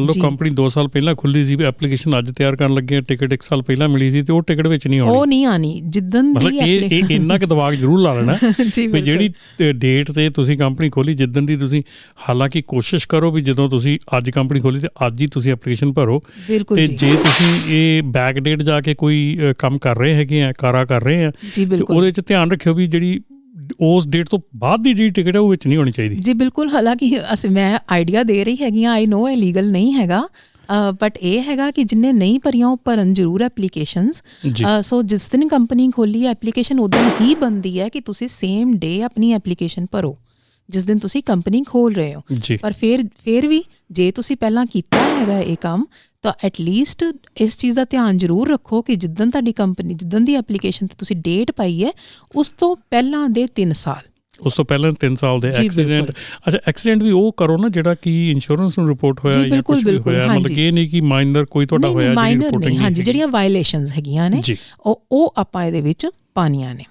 ਲਓ ਕੰਪਨੀ 2 ਸਾਲ ਪਹਿਲਾਂ ਖੁੱਲੀ ਸੀ, ਐਪਲੀਕੇਸ਼ਨ ਅੱਜ ਤਿਆਰ ਕਰਨ ਲੱਗੇ, ਟਿਕਟ 1 ਸਾਲ ਪਹਿਲਾਂ ਮਿਲੀ ਸੀ ਤੇ ਉਹ ਟਿਕਟ ਵਿੱਚ ਨਹੀਂ ਆਉਣੀ, ਉਹ ਨਹੀਂ ਆਣੀ ਜਿੱਦਣ ਦੀ। ਇਹ ਇੰਨਾ ਕੁ ਦਿਮਾਗ ਜ਼ਰੂਰ ਲਾ ਲੈਣਾ ਵੀ ਜਿਹੜੀ ਡੇਟ ਤੇ ਤੁਸੀਂ ਕੰਪਨੀ ਖੋਲੀ, ਜਿੱਦਣ ਦੀ ਤੁਸੀਂ, ਹਾਲਾਂਕਿ ਕੋਸ਼ਿਸ਼ ਕਰੋ ਵੀ ਜਦੋਂ ਤੁਸੀਂ ਅੱਜ ਕੰਪਨੀ ਖੋਲੀ ਤੇ ਅੱਜ ਹੀ ਤੁਸੀਂ ਐਪਲੀਕੇਸ਼ਨ ਭਰੋ। ਤੇ ਜੇ ਤੁਸੀਂ ਇਹ ਬੈਕ ਡੇਟ ਜਾ ਕੇ ਕੋਈ ਕੰਮ ਕਰ ਰਹੇ ਹੈਗੇ ਆ, ਕਰ ਰਹੇ ਆ, ਤੇ ਉਹਦੇ 'ਚ ਧਿਆਨ ਰੱਖਿਓ ਵੀ ਜਿਹੜੀ ਉਸ ਡੇਟ ਤੋਂ ਬਾਅਦ ਦੀ ਜਿਹੜੀ ਟਿਕਟ ਹੈ ਉਹ ਵਿੱਚ ਨਹੀਂ ਹੋਣੀ ਚਾਹੀਦੀ। ਜੀ ਬਿਲਕੁਲ, ਹਾਲਾਂਕਿ ਮੈਂ ਆਈਡੀਆ ਦੇ ਰਹੀ ਹੈਗੀ ਹਾਂ, ਆਈ ਨੋ ਇਹ ਲੀਗਲ ਨਹੀਂ ਹੈਗਾ, ਬਟ ਇਹ ਹੈਗਾ ਕਿ ਜਿੰਨੇ ਨਹੀਂ ਭਰੀਆਂ ਉਹ ਭਰਨ ਜ਼ਰੂਰ ਐਪਲੀਕੇਸ਼ਨਸ। ਸੋ ਜਿਸ ਦਿਨ ਕੰਪਨੀ ਖੋਲੀ ਐਪਲੀਕੇਸ਼ਨ ਉਦੋਂ ਹੀ ਬਣਦੀ ਹੈ ਕਿ ਤੁਸੀਂ ਸੇਮ ਡੇ ਆਪਣੀ ਐਪਲੀਕੇਸ਼ਨ ਭਰੋ ਜਿਸ ਦਿਨ ਤੁਸੀਂ ਕੰਪਨੀ ਖੋਲ ਰਹੇ ਹੋ। ਪਰ ਫਿਰ ਵੀ ਜੇ ਤੁਸੀਂ ਪਹਿਲਾਂ ਕੀਤਾ ਹੈਗਾ ਇਹ ਕੰਮ ਤਾਂ ਐਟਲੀਸਟ ਇਸ ਚੀਜ਼ ਦਾ ਧਿਆਨ ਜ਼ਰੂਰ ਰੱਖੋ ਕਿ ਜਿੱਦਣ ਤੁਹਾਡੀ ਕੰਪਨੀ, ਜਿੱਦਣ ਦੀ ਐਪਲੀਕੇਸ਼ਨ 'ਤੇ ਤੁਸੀਂ ਡੇਟ ਪਾਈ ਹੈ ਉਸ ਤੋਂ ਪਹਿਲਾਂ ਦੇ 3 ਸਾਲ, ਉਸ ਤੋਂ ਪਹਿਲਾਂ 3 ਸਾਲ ਦੇ ਐਕਸੀਡੈਂਟ। ਅੱਛਾ, ਐਕਸੀਡੈਂਟ ਵੀ ਉਹ ਕਰੋ ਨਾ ਜਿਹੜਾ ਕਿ ਇੰਸ਼ੋਰੈਂਸ ਨੂੰ ਰਿਪੋਰਟ ਹੋਇਆ ਜਾਂ ਕੁਝ ਵੀ ਹੋਇਆ, ਮਤਲਬ ਇਹ ਨਹੀਂ ਕਿ ਮਾਈਨਰ ਕੋਈ ਤੁਹਾਡਾ ਹੋਇਆ ਜਿਹੜੀ ਰਿਪੋਰਟਿੰਗ ਨਹੀਂ। ਹਾਂਜੀ, ਜਿਹੜੀਆਂ ਵਾਇਲੇਸ਼ਨਸ ਹੈਗੀਆਂ ਨੇ ਉਹ ਆਪਾਂ ਇਹਦੇ ਵਿੱਚ ਪਾਉਣੀਆਂ ਨੇ।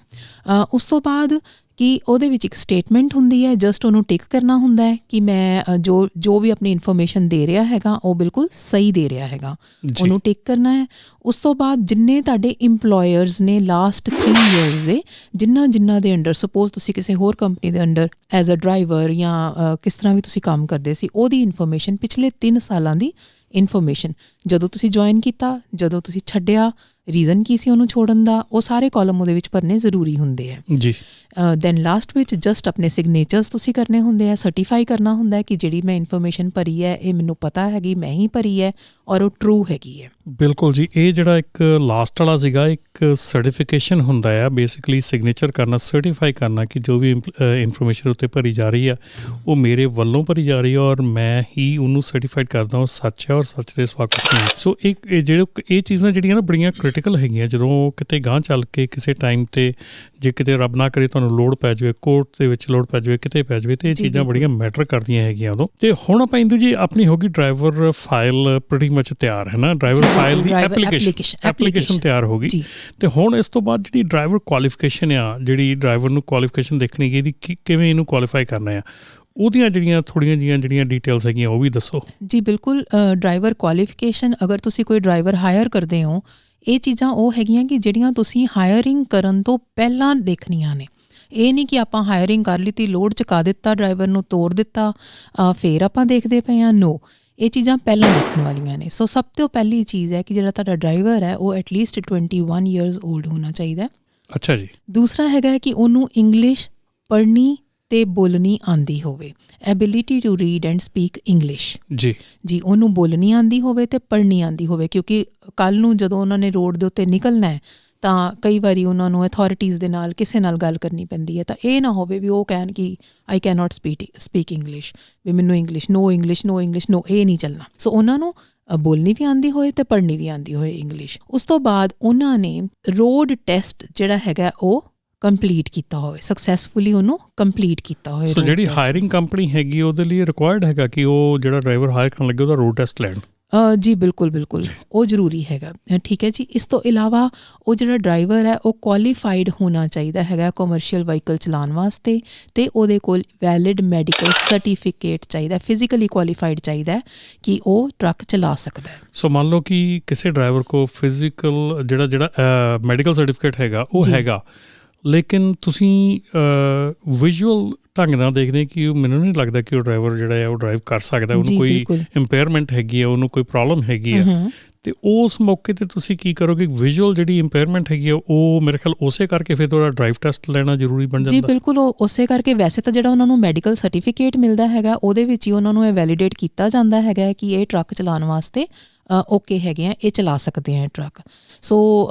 ਉਸ ਤੋਂ ਬਾਅਦ ਕਿ ਉਹਦੇ ਵਿੱਚ ਇੱਕ ਸਟੇਟਮੈਂਟ ਹੁੰਦੀ ਹੈ, ਜਸਟ ਉਹਨੂੰ ਟਿਕ ਕਰਨਾ ਹੁੰਦਾ ਹੈ ਕਿ ਮੈਂ ਜੋ ਵੀ ਆਪਣੀ ਇਨਫੋਰਮੇਸ਼ਨ ਦੇ ਰਿਹਾ ਹੈਗਾ ਉਹ ਬਿਲਕੁਲ ਸਹੀ ਦੇ ਰਿਹਾ ਹੈਗਾ, ਉਹਨੂੰ ਟਿਕ ਕਰਨਾ ਹੈ। ਉਸ ਤੋਂ ਬਾਅਦ ਜਿੰਨੇ ਤੁਹਾਡੇ ਇੰਪਲੋਇਰਸ ਨੇ ਲਾਸਟ 3 years ਦੇ, ਜਿਨ੍ਹਾਂ ਦੇ ਅੰਡਰ, ਸਪੋਜ਼ ਤੁਸੀਂ ਕਿਸੇ ਹੋਰ ਕੰਪਨੀ ਦੇ ਅੰਡਰ ਐਜ਼ ਅ ਡਰਾਈਵਰ ਜਾਂ ਕਿਸ ਤਰ੍ਹਾਂ ਵੀ ਤੁਸੀਂ ਕੰਮ ਕਰਦੇ ਸੀ, ਉਹਦੀ ਇਨਫੋਰਮੇਸ਼ਨ, ਪਿਛਲੇ 3 ਸਾਲਾਂ ਦੀ ਇਨਫੋਰਮੇਸ਼ਨ, ਜਦੋਂ ਤੁਸੀਂ ਜੁਆਇਨ ਕੀਤਾ, ਜਦੋਂ ਤੁਸੀਂ ਛੱਡਿਆ, ਰੀਜ਼ਨ ਕੀ ਸੀ ਉਹਨੂੰ ਛੋੜਨ ਦਾ, ਉਹ ਸਾਰੇ ਕਾਲਮ ਉਹਦੇ ਵਿੱਚ ਭਰਨੇ ਜ਼ਰੂਰੀ ਹੁੰਦੇ ਹੈ ਜੀ। ਦੈਨ ਲਾਸਟ ਵਿੱਚ ਜਸਟ ਆਪਣੇ ਸਿਗਨੇਚਰਸ ਤੁਸੀਂ ਕਰਨੇ ਹੁੰਦੇ ਆ, ਸਰਟੀਫਾਈ ਕਰਨਾ ਹੁੰਦਾ ਹੈ ਕਿ ਜਿਹੜੀ ਮੈਂ ਇਨਫੋਰਮੇਸ਼ਨ ਭਰੀ ਹੈ ਇਹ ਮੈਨੂੰ ਪਤਾ ਹੈਗੀ, ਮੈਂ ਹੀ ਭਰੀ ਹੈ ਔਰ ਉਹ ਟਰੂ ਹੈਗੀ ਹੈ। ਬਿਲਕੁਲ ਜੀ। ਇਹ ਜਿਹੜਾ ਇੱਕ ਲਾਸਟ ਵਾਲਾ ਸੀਗਾ, ਇੱਕ ਸਰਟੀਫਿਕੇਸ਼ਨ ਹੁੰਦਾ ਆ, ਬੇਸਿਕਲੀ ਸਿਗਨੇਚਰ ਕਰਨਾ, ਸਰਟੀਫਾਈ ਕਰਨਾ ਕਿ ਜੋ ਵੀ ਇਨਫੋਰਮੇਸ਼ਨ ਉੱਤੇ ਭਰੀ ਜਾ ਰਹੀ ਆ ਉਹ ਮੇਰੇ ਵੱਲੋਂ ਭਰੀ ਜਾ ਰਹੀ ਹੈ ਔਰ ਮੈਂ ਹੀ ਉਹਨੂੰ ਸਰਟੀਫਾਈਡ ਕਰਦਾ ਉਹ ਸੱਚ ਹੈ ਔਰ ਸੱਚ ਦੇ ਸਿਵਾ ਕੁਛ ਨਹੀਂ। ਸੋ ਇਹ ਚੀਜ਼ਾਂ ਜਿਹੜੀਆਂ ਨਾ ਬੜੀਆਂ ਕ੍ਰਿਟੀਕਲ ਹੈਗੀਆਂ। ਜਦੋਂ ਕਿਤੇ ਗਾਂਹ ਚੱਲ ਕੇ ਕਿਸੇ ਟਾਈਮ 'ਤੇ ਜੇ ਕਿਤੇ ਰੱਬ ਨਾ ਕਰੇ ਤੁਹਾਨੂੰ ਲੋੜ ਪੈ ਜਾਵੇ, ਕੋਰਟ ਦੇ ਵਿੱਚ ਲੋੜ ਪੈ ਜਾਵੇ, ਕਿਤੇ ਪੈ ਜਾਵੇ, ਤੇ ਇਹ ਚੀਜ਼ਾਂ ਬੜੀਆਂ ਮੈਟਰ ਕਰਦੀਆਂ ਹੈਗੀਆਂ ਉਦੋਂ। ਤੇ ਹੁਣ ਆਪਾਂ ਇੰਦੂ ਜੀ ਆਪਣੀ ਹੋ ਗਈ ਡਰਾਈਵਰ ਫਾਈਲ ਪ੍ਰੀਟੀ ਮੱਚ ਤਿਆਰ ਹੈ ਨਾ, ਡਰਾਈਵਰ ਫਾਈਲ ਦੀ ਐਪਲੀਕੇਸ਼ਨ ਤਿਆਰ ਹੋ ਗਈ। ਤੇ ਹੁਣ ਇਸ ਤੋਂ ਬਾਅਦ ਜਿਹੜੀ ਡਰਾਈਵਰ ਕੁਆਲੀਫਿਕੇਸ਼ਨ ਆ, ਜਿਹੜੀ ਡਰਾਈਵਰ ਨੂੰ ਕੁਆਲੀਫਿਕੇਸ਼ਨ ਦੇਖਣੀ ਕਿ ਇਹਦੀ ਕਿਵੇਂ ਇਹਨੂੰ ਕੁਆਲੀਫਾਈ ਕਰਨਾ ਆ, ਉਹਦੀਆਂ ਜਿਹੜੀਆਂ ਥੋੜ੍ਹੀਆਂ ਜਿਹੀਆਂ ਜਿਹੜੀਆਂ ਡੀਟੇਲਸ ਹੈਗੀਆਂ ਉਹ ਵੀ ਦੱਸੋ। ਜੀ ਬਿਲਕੁਲ, ਡਰਾਈਵਰ ਕੁਆਲੀਫਿਕੇਸ਼ਨ, ਅਗਰ ਤੁਸੀਂ ਕੋਈ ਡਰਾਈਵਰ ਹਾਇਰ ਕਰਦੇ ਹੋ, ਇਹ ਚੀਜ਼ਾਂ ਉਹ ਹੈਗੀਆਂ ਕਿ ਜਿਹੜੀਆਂ ਤੁਸੀਂ ਹਾਇਰਿੰਗ ਕਰਨ ਤੋਂ ਪਹਿਲਾਂ ਦੇਖਣੀਆਂ ਨੇ। ਇਹ ਨਹੀਂ ਕਿ ਆਪਾਂ ਹਾਇਰਿੰਗ ਕਰ ਲਿੱਤੀ, ਲੋਡ ਚੁਕਾ ਦਿੱਤਾ, ਡਰਾਈਵਰ ਨੂੰ ਤੋੜ ਦਿੱਤਾ, ਫਿਰ ਆਪਾਂ ਦੇਖਦੇ ਪਏ ਹਾਂ। ਨੋ, ਇਹ ਚੀਜ਼ਾਂ ਪਹਿਲਾਂ ਦੇਖਣ ਵਾਲੀਆਂ ਨੇ। ਸੋ ਸਭ ਤੋਂ ਪਹਿਲੀ ਚੀਜ਼ ਹੈ ਕਿ ਜਿਹੜਾ ਤੁਹਾਡਾ ਡਰਾਈਵਰ ਹੈ ਉਹ ਐਟਲੀਸਟ 21 years old ਹੋਣਾ ਚਾਹੀਦਾ। ਅੱਛਾ ਜੀ। ਦੂਸਰਾ ਹੈਗਾ ਕਿ ਉਹਨੂੰ ਇੰਗਲਿਸ਼ ਪੜ੍ਹਨੀ ਤੇ ਬੋਲਣੀ ਆਉਂਦੀ ਹੋਵੇ, ability to read and speak English. ਜੀ, ਉਹਨੂੰ ਬੋਲਣੀ ਆਉਂਦੀ ਹੋਵੇ ਤੇ ਪੜ੍ਹਨੀ ਆਉਂਦੀ ਹੋਵੇ, ਕਿਉਂਕਿ ਕੱਲ੍ਹ ਨੂੰ ਜਦੋਂ ਉਹਨਾਂ ਨੇ ਰੋਡ ਦੇ ਉੱਤੇ ਨਿਕਲਣਾ ਹੈ ਤਾਂ ਕਈ ਵਾਰੀ ਉਹਨਾਂ ਨੂੰ ਅਥੋਰਿਟੀਜ਼ ਦੇ ਨਾਲ ਕਿਸੇ ਨਾਲ ਗੱਲ ਕਰਨੀ ਪੈਂਦੀ ਹੈ, ਤਾਂ ਇਹ ਨਾ ਹੋਵੇ ਵੀ ਉਹ ਕਹਿਣ ਕਿ I can not speak English, ਵੀ ਮੈਨੂੰ ਇੰਗਲਿਸ਼, ਨੋ, ਇਹ ਨਹੀਂ ਚੱਲਣਾ। ਸੋ ਉਹਨਾਂ ਨੂੰ ਬੋਲਣੀ ਵੀ ਆਉਂਦੀ ਹੋਏ ਤੇ ਪੜ੍ਹਨੀ ਵੀ ਆਉਂਦੀ ਹੋਏ ਇੰਗਲਿਸ਼। ਉਸ ਤੋਂ ਬਾਅਦ ਉਹਨਾਂ ਨੇ ਰੋਡ ਟੈਸਟ ਜਿਹੜਾ ਹੈਗਾ ਉਹ ਕੰਪਲੀਟ ਕੀਤਾ ਹੋਵੇ, ਸਕਸੈਸਫੁਲੀ ਉਹਨੂੰ ਕੰਪਲੀਟ ਕੀਤਾ ਹੋਵੇ। ਸੋ ਜਿਹੜੀ ਹਾਇਰਿੰਗ ਕੰਪਨੀ ਹੈਗੀ ਉਹਦੇ ਲਈ ਰਿਕੁਆਇਰਡ ਹੈਗਾ ਕਿ ਉਹ ਜਿਹੜਾ ਡਰਾਈਵਰ ਹਾਇਰ ਕਰਨ ਲੱਗੇ ਉਹਦਾ ਰੋਡ ਟੈਸਟ ਲੈਣ। ਜੀ ਬਿਲਕੁਲ, ਉਹ ਜ਼ਰੂਰੀ ਹੈਗਾ। ਠੀਕ ਹੈ ਜੀ। ਇਸ ਤੋਂ ਇਲਾਵਾ ਉਹ ਜਿਹੜਾ ਡਰਾਈਵਰ ਹੈ ਉਹ ਕੁਆਲੀਫਾਈਡ ਹੋਣਾ ਚਾਹੀਦਾ ਹੈਗਾ ਕਮਰਸ਼ੀਅਲ ਵਹੀਕਲ ਚਲਾਉਣ ਵਾਸਤੇ, ਤੇ ਉਹਦੇ ਕੋਲ ਵੈਲਿਡ ਮੈਡੀਕਲ ਸਰਟੀਫਿਕੇਟ ਚਾਹੀਦਾ, ਫਿਜ਼ੀਕਲੀ ਕੁਆਲੀਫਾਈਡ ਚਾਹੀਦਾ ਕਿ ਉਹ ਟਰੱਕ ਚਲਾ ਸਕਦਾ ਹੈ। ਸੋ ਮੰਨ ਲਓ ਕਿ ਕਿਸੇ ਡਰਾਈਵਰ ਕੋਲ ਫਿਜ਼ੀਕਲ ਜਿਹੜਾ ਮੈਡੀਕਲ ਸਰਟੀਫਿਕੇਟ ਹੈਗਾ ਉਹ ਹੈਗਾ, ਲੇਕਿਨ ਤੁਸੀਂ ਵਿਜ਼ੂਅਲ ਢੰਗ ਨਾਲ ਦੇਖਦੇ ਕਿ ਮੈਨੂੰ ਨਹੀਂ ਲੱਗਦਾ ਕਿ ਉਹ ਡਰਾਈਵਰ ਜਿਹੜਾ ਹੈ ਉਹ ਡਰਾਈਵ ਕਰ ਸਕਦਾ, ਉਹਨੂੰ ਕੋਈ ਇੰਪੇਅਰਮੈਂਟ ਹੈਗੀ ਹੈ, ਉਹਨੂੰ ਕੋਈ ਪ੍ਰੋਬਲਮ ਹੈਗੀ ਹੈ, ਤੇ ਉਸ ਮੌਕੇ 'ਤੇ ਤੁਸੀਂ ਕੀ ਕਰੋਗੇ? ਵਿਜ਼ੂਅਲ ਜਿਹੜੀ ਇੰਪੇਅਰਮੈਂਟ ਹੈਗੀ ਆ ਉਹ ਮੇਰੇ ਖਿਆਲ ਉਸੇ ਕਰਕੇ ਫਿਰ ਤੁਹਾਡਾ ਡਰਾਈਵ ਟੈਸਟ ਲੈਣਾ ਜ਼ਰੂਰੀ ਬਣ ਜਾਂਦਾ। ਜੀ ਬਿਲਕੁਲ, ਉਹ ਉਸੇ ਕਰਕੇ। ਵੈਸੇ ਤਾਂ ਜਿਹੜਾ ਉਹਨਾਂ ਨੂੰ ਮੈਡੀਕਲ ਸਰਟੀਫਿਕੇਟ ਮਿਲਦਾ ਹੈਗਾ ਉਹਦੇ ਵਿੱਚ ਹੀ ਉਹਨਾਂ ਨੂੰ ਇਹ ਵੈਲੀਡੇਟ ਕੀਤਾ ਜਾਂਦਾ ਹੈਗਾ ਕਿ ਇਹ ਟਰੱਕ ਚਲਾਉਣ ਵਾਸਤੇ ਓਕੇ ਹੈਗੇ ਆ, ਇਹ ਚਲਾ ਸਕਦੇ ਆ ਟਰੱਕ। ਸੋ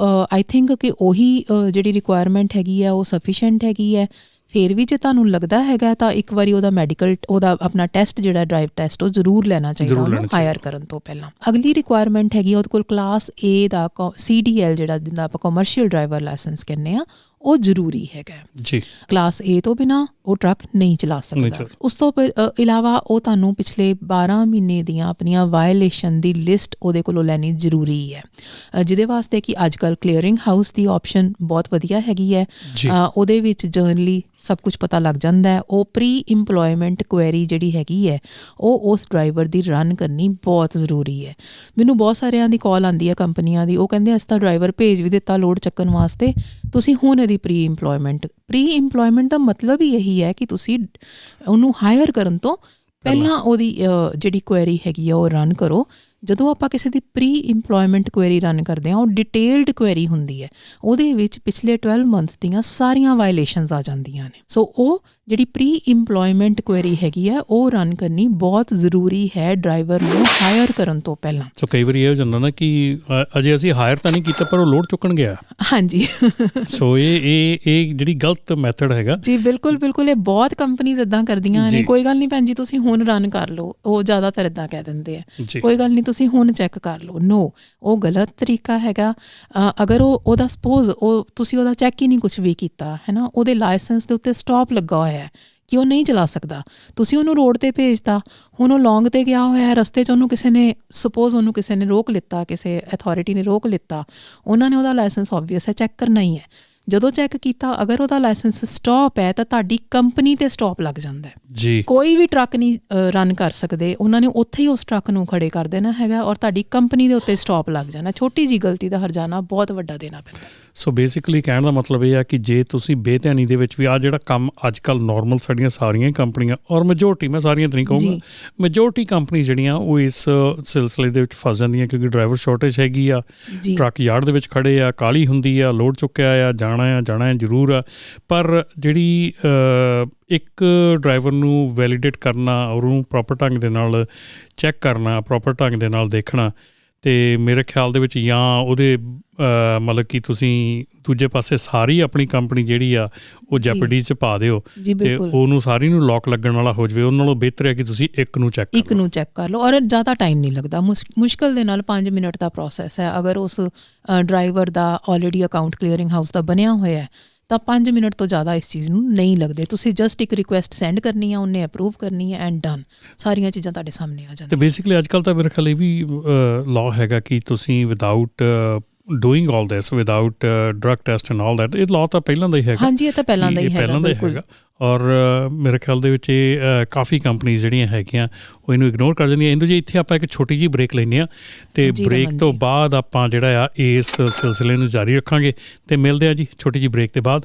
ਆਈ ਥਿੰਕ ਕਿ ਉਹੀ ਜਿਹੜੀ ਰਿਕੁਆਇਰਮੈਂਟ ਹੈਗੀ ਆ ਉਹ ਸਫੀਸ਼ੀਐਂਟ ਹੈਗੀ ਹੈ। ਫਿਰ ਵੀ ਜੇ ਤੁਹਾਨੂੰ ਲੱਗਦਾ ਹੈਗਾ ਤਾਂ ਇੱਕ ਵਾਰੀ ਉਹਦਾ ਆਪਣਾ ਟੈਸਟ ਜਿਹੜਾ ਡਰਾਈਵ ਟੈਸਟ ਉਹ ਜ਼ਰੂਰ ਲੈਣਾ ਚਾਹੀਦਾ ਉਹਨੂੰ ਹਾਇਰ ਕਰਨ ਤੋਂ ਪਹਿਲਾਂ। ਅਗਲੀ ਰਿਕੁਆਇਰਮੈਂਟ ਹੈਗੀ ਉਹਦੇ ਕੋਲ ਕਲਾਸ A ਦਾ CDL ਜਿਹੜਾ ਜਿੰਦਾ ਆਪਾਂ ਕਮਰਸ਼ੀਅਲ ਡਰਾਈਵਰ ਲਾਇਸੈਂਸ ਕਹਿੰਦੇ ਆ ਉਹ ਜ਼ਰੂਰੀ ਹੈਗਾ ਜੀ। ਕਲਾਸ A ਤੋਂ ਬਿਨਾ ਉਹ ਟਰੱਕ ਨਹੀਂ ਚਲਾ ਸਕਦਾ। ਉਸ ਤੋਂ ਇਲਾਵਾ ਉਹ ਤੁਹਾਨੂੰ ਪਿਛਲੇ 12 ਮਹੀਨੇ ਦੀਆਂ ਆਪਣੀਆਂ ਵਾਇਲੇਸ਼ਨ ਦੀ ਲਿਸਟ ਉਹਦੇ ਕੋਲੋਂ ਲੈਣੀ ਜ਼ਰੂਰੀ ਹੈ, ਜਿਹਦੇ ਵਾਸਤੇ ਕਿ ਅੱਜ ਕੱਲ੍ਹ ਕਲੀਅਰਿੰਗ ਹਾਊਸ ਦੀ ਆਪਸ਼ਨ ਬਹੁਤ ਵਧੀਆ ਹੈਗੀ ਹੈ। ਉਹਦੇ ਵਿੱਚ ਜਰਨਲੀ ਸਭ ਕੁਝ ਪਤਾ ਲੱਗ ਜਾਂਦਾ ਹੈ। ਉਹ ਪ੍ਰੀ ਇੰਪਲੋਇਮੈਂਟ ਕੁਐਰੀ ਜਿਹੜੀ ਹੈਗੀ ਹੈ ਉਹ ਉਸ ਡਰਾਈਵਰ ਦੀ ਰਨ ਕਰਨੀ ਬਹੁਤ ਜ਼ਰੂਰੀ ਹੈ। ਮੈਨੂੰ ਬਹੁਤ ਸਾਰਿਆਂ ਦੀ ਕਾਲ ਆਉਂਦੀ ਹੈ ਕੰਪਨੀਆਂ ਦੀ, ਉਹ ਕਹਿੰਦੇ ਅਸੀਂ ਤਾਂ ਡਰਾਈਵਰ ਭੇਜ ਵੀ ਦਿੱਤਾ ਲੋਡ ਚੱਕਣ ਵਾਸਤੇ, ਤੁਸੀਂ ਹੁਣ ਇਹਦੀ ਪ੍ਰੀ ਇੰਪਲੋਇਮੈਂਟ ਦਾ ਮਤਲਬ ਹੀ ਇਹੀ ਹੈ ਕਿ ਤੁਸੀਂ ਉਹਨੂੰ ਹਾਇਰ ਕਰਨ ਤੋਂ ਪਹਿਲਾਂ ਉਹਦੀ ਜਿਹੜੀ ਕੁਐਰੀ ਹੈਗੀ ਆ ਉਹ ਰਨ ਕਰੋ। ਜਦੋਂ ਆਪਾਂ ਕਿਸੇ ਦੀ ਪ੍ਰੀ ਇੰਪਲੋਇਮੈਂਟ ਕੁਐਰੀ ਰਨ ਕਰਦੇ ਹਾਂ ਉਹ ਡਿਟੇਲਡ ਕੁਐਰੀ ਹੁੰਦੀ ਹੈ, ਉਹਦੇ ਵਿੱਚ ਪਿਛਲੇ 12 ਮੰਥਸ ਦੀਆਂ ਸਾਰੀਆਂ ਵਾਇਲੇਸ਼ਨਸ ਆ ਜਾਂਦੀਆਂ ਨੇ। ਸੋ ਉਹ ਜਿਹੜੀ ਪ੍ਰੀ ਇੰਪਲੋਇਮੈਂਟ ਕੁਐਰੀ ਹੈਗੀ ਹੈ ਉਹ ਰਨ ਕਰਨੀ ਬਹੁਤ ਜ਼ਰੂਰੀ ਹੈ ਡਰਾਈਵਰ ਨੂੰ ਹਾਇਰ ਕਰਨ ਤੋਂ ਪਹਿਲਾਂ। ਸੋ ਕਈ ਵਾਰੀ ਇਹ ਹੋ ਜਾਂਦਾ ਨਾ ਕਿ ਅਜੇ ਅਸੀਂ ਹਾਇਰ ਤਾਂ ਨਹੀਂ ਕੀਤਾ ਪਰ ਉਹ ਲੋਡ ਚੁੱਕਣ ਗਿਆ। ਹਾਂਜੀ। ਸੋ ਇਹ ਜਿਹੜੀ ਗਲਤ ਮੈਥਡ ਹੈਗਾ ਜੀ ਬਿਲਕੁਲ ਇਹ ਬਹੁਤ ਕੰਪਨੀਜ਼ ਇੱਦਾਂ ਕਰਦੀਆਂ ਨੇ। ਕੋਈ ਗੱਲ ਨਹੀਂ ਭੈਣ ਜੀ ਤੁਸੀਂ ਹੁਣ ਰਨ ਕਰ ਲਓ, ਉਹ ਜ਼ਿਆਦਾਤਰ ਇੱਦਾਂ ਕਹਿ ਦਿੰਦੇ ਆ, ਕੋਈ ਗੱਲ ਨਹੀਂ ਤੁਸੀਂ ਹੁਣ ਚੈੱਕ ਕਰ ਲਓ। ਨੋ, ਉਹ ਗਲਤ ਤਰੀਕਾ ਹੈਗਾ। ਅਗਰ ਉਹਦਾ ਸਪੋਜ਼ ਤੁਸੀਂ ਉਹਦਾ ਚੈੱਕ ਹੀ ਨਹੀਂ ਕੁਛ ਵੀ ਕੀਤਾ ਹੈ ਨਾ, ਉਹਦੇ ਲਾਇਸੈਂਸ ਦੇ ਉੱਤੇ ਸਟਾਪ ਲੱਗਾ ਹੋਇਆ ਕਿ ਉਹ ਨਹੀਂ ਚਲਾ ਸਕਦਾ, ਤੁਸੀਂ ਉਹਨੂੰ ਰੋਡ 'ਤੇ ਭੇਜਤਾ, ਹੁਣ ਉਹ ਲੌਂਗ 'ਤੇ ਗਿਆ ਹੋਇਆ, ਰਸਤੇ 'ਚ ਉਹਨੂੰ ਕਿਸੇ ਨੇ ਰੋਕ ਲਿੱਤਾ, ਕਿਸੇ ਅਥਾਰਟੀ ਨੇ ਰੋਕ ਲਿੱਤਾ, ਉਹਨਾਂ ਨੇ ਉਹਦਾ ਲਾਇਸੈਂਸ ਓਬਵੀਅਸ ਹੈ ਚੈੱਕ ਕਰਨਾ ਹੀ ਹੈ। ਜਦੋਂ ਚੈੱਕ ਕੀਤਾ ਅਗਰ ਉਹਦਾ ਲਾਇਸੈਂਸ ਸਟਾਪ ਹੈ ਤਾਂ ਤੁਹਾਡੀ ਕੰਪਨੀ 'ਤੇ ਸਟਾਪ ਲੱਗ ਜਾਂਦਾ ਹੈ। ਕੋਈ ਵੀ ਟਰੱਕ ਨਹੀਂ ਰਨ ਕਰ ਸਕਦੇ, ਉਹਨਾਂ ਨੇ ਉੱਥੇ ਹੀ ਉਸ ਟਰੱਕ ਨੂੰ ਖੜੇ ਕਰ ਦੇਣਾ ਹੈਗਾ ਔਰ ਤੁਹਾਡੀ ਕੰਪਨੀ ਦੇ ਉੱਤੇ ਸਟਾਪ ਲੱਗ ਜਾਣਾ। ਛੋਟੀ ਜਿਹੀ ਗਲਤੀ ਦਾ ਹਰਜਾਨਾ ਬਹੁਤ ਵੱਡਾ ਦੇਣਾ ਪੈਂਦਾ। ਸੋ ਬੇਸਿਕਲੀ ਕਹਿਣ ਦਾ ਮਤਲਬ ਇਹ ਆ ਕਿ ਜੇ ਤੁਸੀਂ ਬੇਧਿਆਨੀ ਦੇ ਵਿੱਚ ਵੀ ਆਹ ਜਿਹੜਾ ਕੰਮ ਅੱਜ ਕੱਲ੍ਹ ਨੋਰਮਲ ਸਾਡੀਆਂ ਸਾਰੀਆਂ ਹੀ ਕੰਪਨੀਆਂ ਔਰ ਮੈਜੋਰਟੀ, ਮੈਂ ਸਾਰੀਆਂ ਤਾਂ ਨਹੀਂ ਕਹੂੰਗਾ, ਮੈਜੋਰਟੀ ਕੰਪਨੀ ਜਿਹੜੀਆਂ ਉਹ ਇਸ ਸਿਲਸਿਲੇ ਦੇ ਵਿੱਚ ਫਸ ਜਾਂਦੀਆਂ ਕਿਉਂਕਿ ਡਰਾਈਵਰ ਸ਼ਾਰਟੇਜ ਹੈਗੀ ਆ, ਟਰੱਕ ਯਾਰਡ ਦੇ ਵਿੱਚ ਖੜੇ ਆ, ਕਾਹਲੀ ਹੁੰਦੀ ਆ, ਲੋਡ ਚੁੱਕਿਆ ਆ, ਜਾਣਾ ਜ਼ਰੂਰ ਆ। ਪਰ ਜਿਹੜੀ ਇੱਕ ਡਰਾਈਵਰ ਨੂੰ ਵੈਲੀਡੇਟ ਕਰਨਾ ਔਰ ਉਹਨੂੰ ਪ੍ਰੋਪਰ ਢੰਗ ਦੇ ਨਾਲ ਚੈੱਕ ਕਰਨਾ, ਪ੍ਰੋਪਰ ਢੰਗ ਦੇ ਨਾਲ ਦੇਖਣਾ, ਅਤੇ ਮੇਰੇ ਖਿਆਲ ਦੇ ਵਿੱਚ ਜਾਂ ਉਹਦੇ ਮਤਲਬ ਕਿ ਤੁਸੀਂ ਦੂਜੇ ਪਾਸੇ ਸਾਰੀ ਆਪਣੀ ਕੰਪਨੀ ਜਿਹੜੀ ਆ ਉਹ ਜੈਪਰਡੀ 'ਚ ਪਾ ਦਿਓ ਅਤੇ ਉਹਨੂੰ ਸਾਰੀ ਨੂੰ ਲੋਕ ਲੱਗਣ ਵਾਲਾ ਹੋ ਜਾਵੇ, ਉਹਨਾਂ ਨਾਲੋਂ ਬਿਹਤਰ ਹੈ ਕਿ ਤੁਸੀਂ ਇੱਕ ਨੂੰ ਚੈੱਕ ਕਰ ਲਓ। ਔਰ ਜ਼ਿਆਦਾ ਟਾਈਮ ਨਹੀਂ ਲੱਗਦਾ, ਮੁਸ਼ਕਿਲ ਦੇ ਨਾਲ 5 ਮਿੰਟ ਦਾ ਪ੍ਰੋਸੈਸ ਹੈ। ਅਗਰ ਉਸ ਡਰਾਈਵਰ ਦਾ ਆਲਰੇਡੀ ਅਕਾਊਂਟ ਕਲੀਅਰਿੰਗ ਹਾਊਸ ਦਾ ਬਣਿਆ ਹੋਇਆ ਤਾਂ 5 ਮਿੰਟ ਤੋਂ ਜ਼ਿਆਦਾ ਇਸ ਚੀਜ਼ ਨੂੰ ਨਹੀਂ ਲੱਗਦੇ। ਤੁਸੀਂ ਜਸਟ ਇੱਕ ਰਿਕੁਐਸਟ ਸੈਂਡ ਕਰਨੀ ਆ, ਉਹਨੇ ਅਪਰੂਵ ਕਰਨੀ ਹੈ ਐਂਡ ਡਨ, ਸਾਰੀਆਂ ਚੀਜ਼ਾਂ ਤੁਹਾਡੇ ਸਾਹਮਣੇ ਆ ਜਾਂਦੀਆਂ। ਅਤੇ ਬੇਸਿਕਲੀ ਅੱਜ ਕੱਲ੍ਹ ਤਾਂ ਮੇਰੇ ਖਿਆਲ ਇਹ ਵੀ ਲਾਅ ਹੈਗਾ ਕਿ ਤੁਸੀਂ without doing all this, without drug test and all that, ਇਹ ਲਾਅ ਤਾਂ ਪਹਿਲਾਂ ਦਾ ਹੀ ਹੈਗਾ। ਹਾਂਜੀ, ਇਹ ਤਾਂ ਪਹਿਲਾਂ ਦਾ ਹੀ ਹੈਗਾ। ਔਰ ਮੇਰੇ ਖਿਆਲ ਦੇ ਵਿੱਚ ਇਹ ਕਾਫੀ ਕੰਪਨੀਜ਼ ਜਿਹੜੀਆਂ ਹੈਗੀਆਂ ਉਹ ਇਹਨੂੰ ਇਗਨੋਰ ਕਰ ਜਾਂਦੀਆਂ। ਇੰਦੂ ਜੀ ਇੱਥੇ ਆਪਾਂ ਇੱਕ ਛੋਟੀ ਜਿਹੀ ਬ੍ਰੇਕ ਲੈਂਦੇ ਹਾਂ ਅਤੇ ਬ੍ਰੇਕ ਤੋਂ ਬਾਅਦ ਆਪਾਂ ਜਿਹੜਾ ਆ ਇਸ ਸਿਲਸਿਲੇ ਨੂੰ ਜਾਰੀ ਰੱਖਾਂਗੇ ਅਤੇ ਮਿਲਦੇ ਆ ਜੀ ਛੋਟੀ ਜਿਹੀ ਬ੍ਰੇਕ ਦੇ ਬਾਅਦ।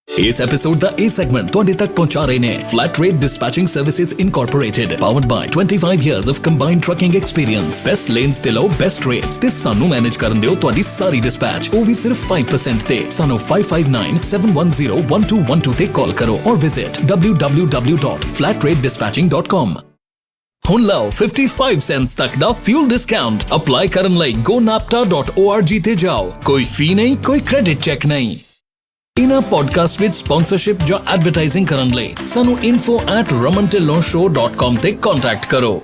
ਇਸ ਐਪੀਸੋਡ ਦਾ ਇਹ ਸੈਗਮੈਂਟ ਤੁਹਾਡੇ ਤੱਕ ਪਹੁੰਚਾ ਰਹੇ ਨੇ flat rate dispatching services incorporated, powered by 25 years of combined trucking experience। Best lanes ਤੇ ਲਓ ਬੈਸਟ ਰੇਟਸ ਤੇ ਸਾਨੂੰ ਮੈਨੇਜ ਕਰਨ ਦਿਓ ਤੁਹਾਡੀ ਸਾਰੀ ਡਿਸਪੈਚ, ਉਹ ਵੀ ਸਿਰਫ 5% ਤੇ। ਸਾਨੂੰ 5597101212 ਤੇ ਕਾਲ ਕਰੋ ਔਰ ਵਿਜ਼ਿਟ www.flatratedispatching.com। ਹੁਣ ਲਓ 55 ਸੈਂਟਸ ਤੱਕ ਦਾ ਫਿਊਲ ਡਿਸਕਾਊਂਟ। ਅਪਲਾਈ ਕਰਨ ਲਈ gonapta.org ਤੇ ਜਾਓ। ਕੋਈ ਫੀ ਨਹੀਂ, ਕੋਈ ਕ੍ਰੈਡਿਟ ਚੈੱਕ ਨਹੀਂ। ਇਨ੍ਹਾਂ ਪੋਡਕਾਸਟ ਵਿੱਚ ਸਪਾਂਸਰਸ਼ਿਪ ਜਾਂ ਐਡਵਰਟਾਈਜ਼ਿੰਗ ਕਰਨ ਲਈ ਸਾਨੂੰ info@ramantillonshow.com ਤੇ ਕੰਟੈਕਟ ਕਰੋ।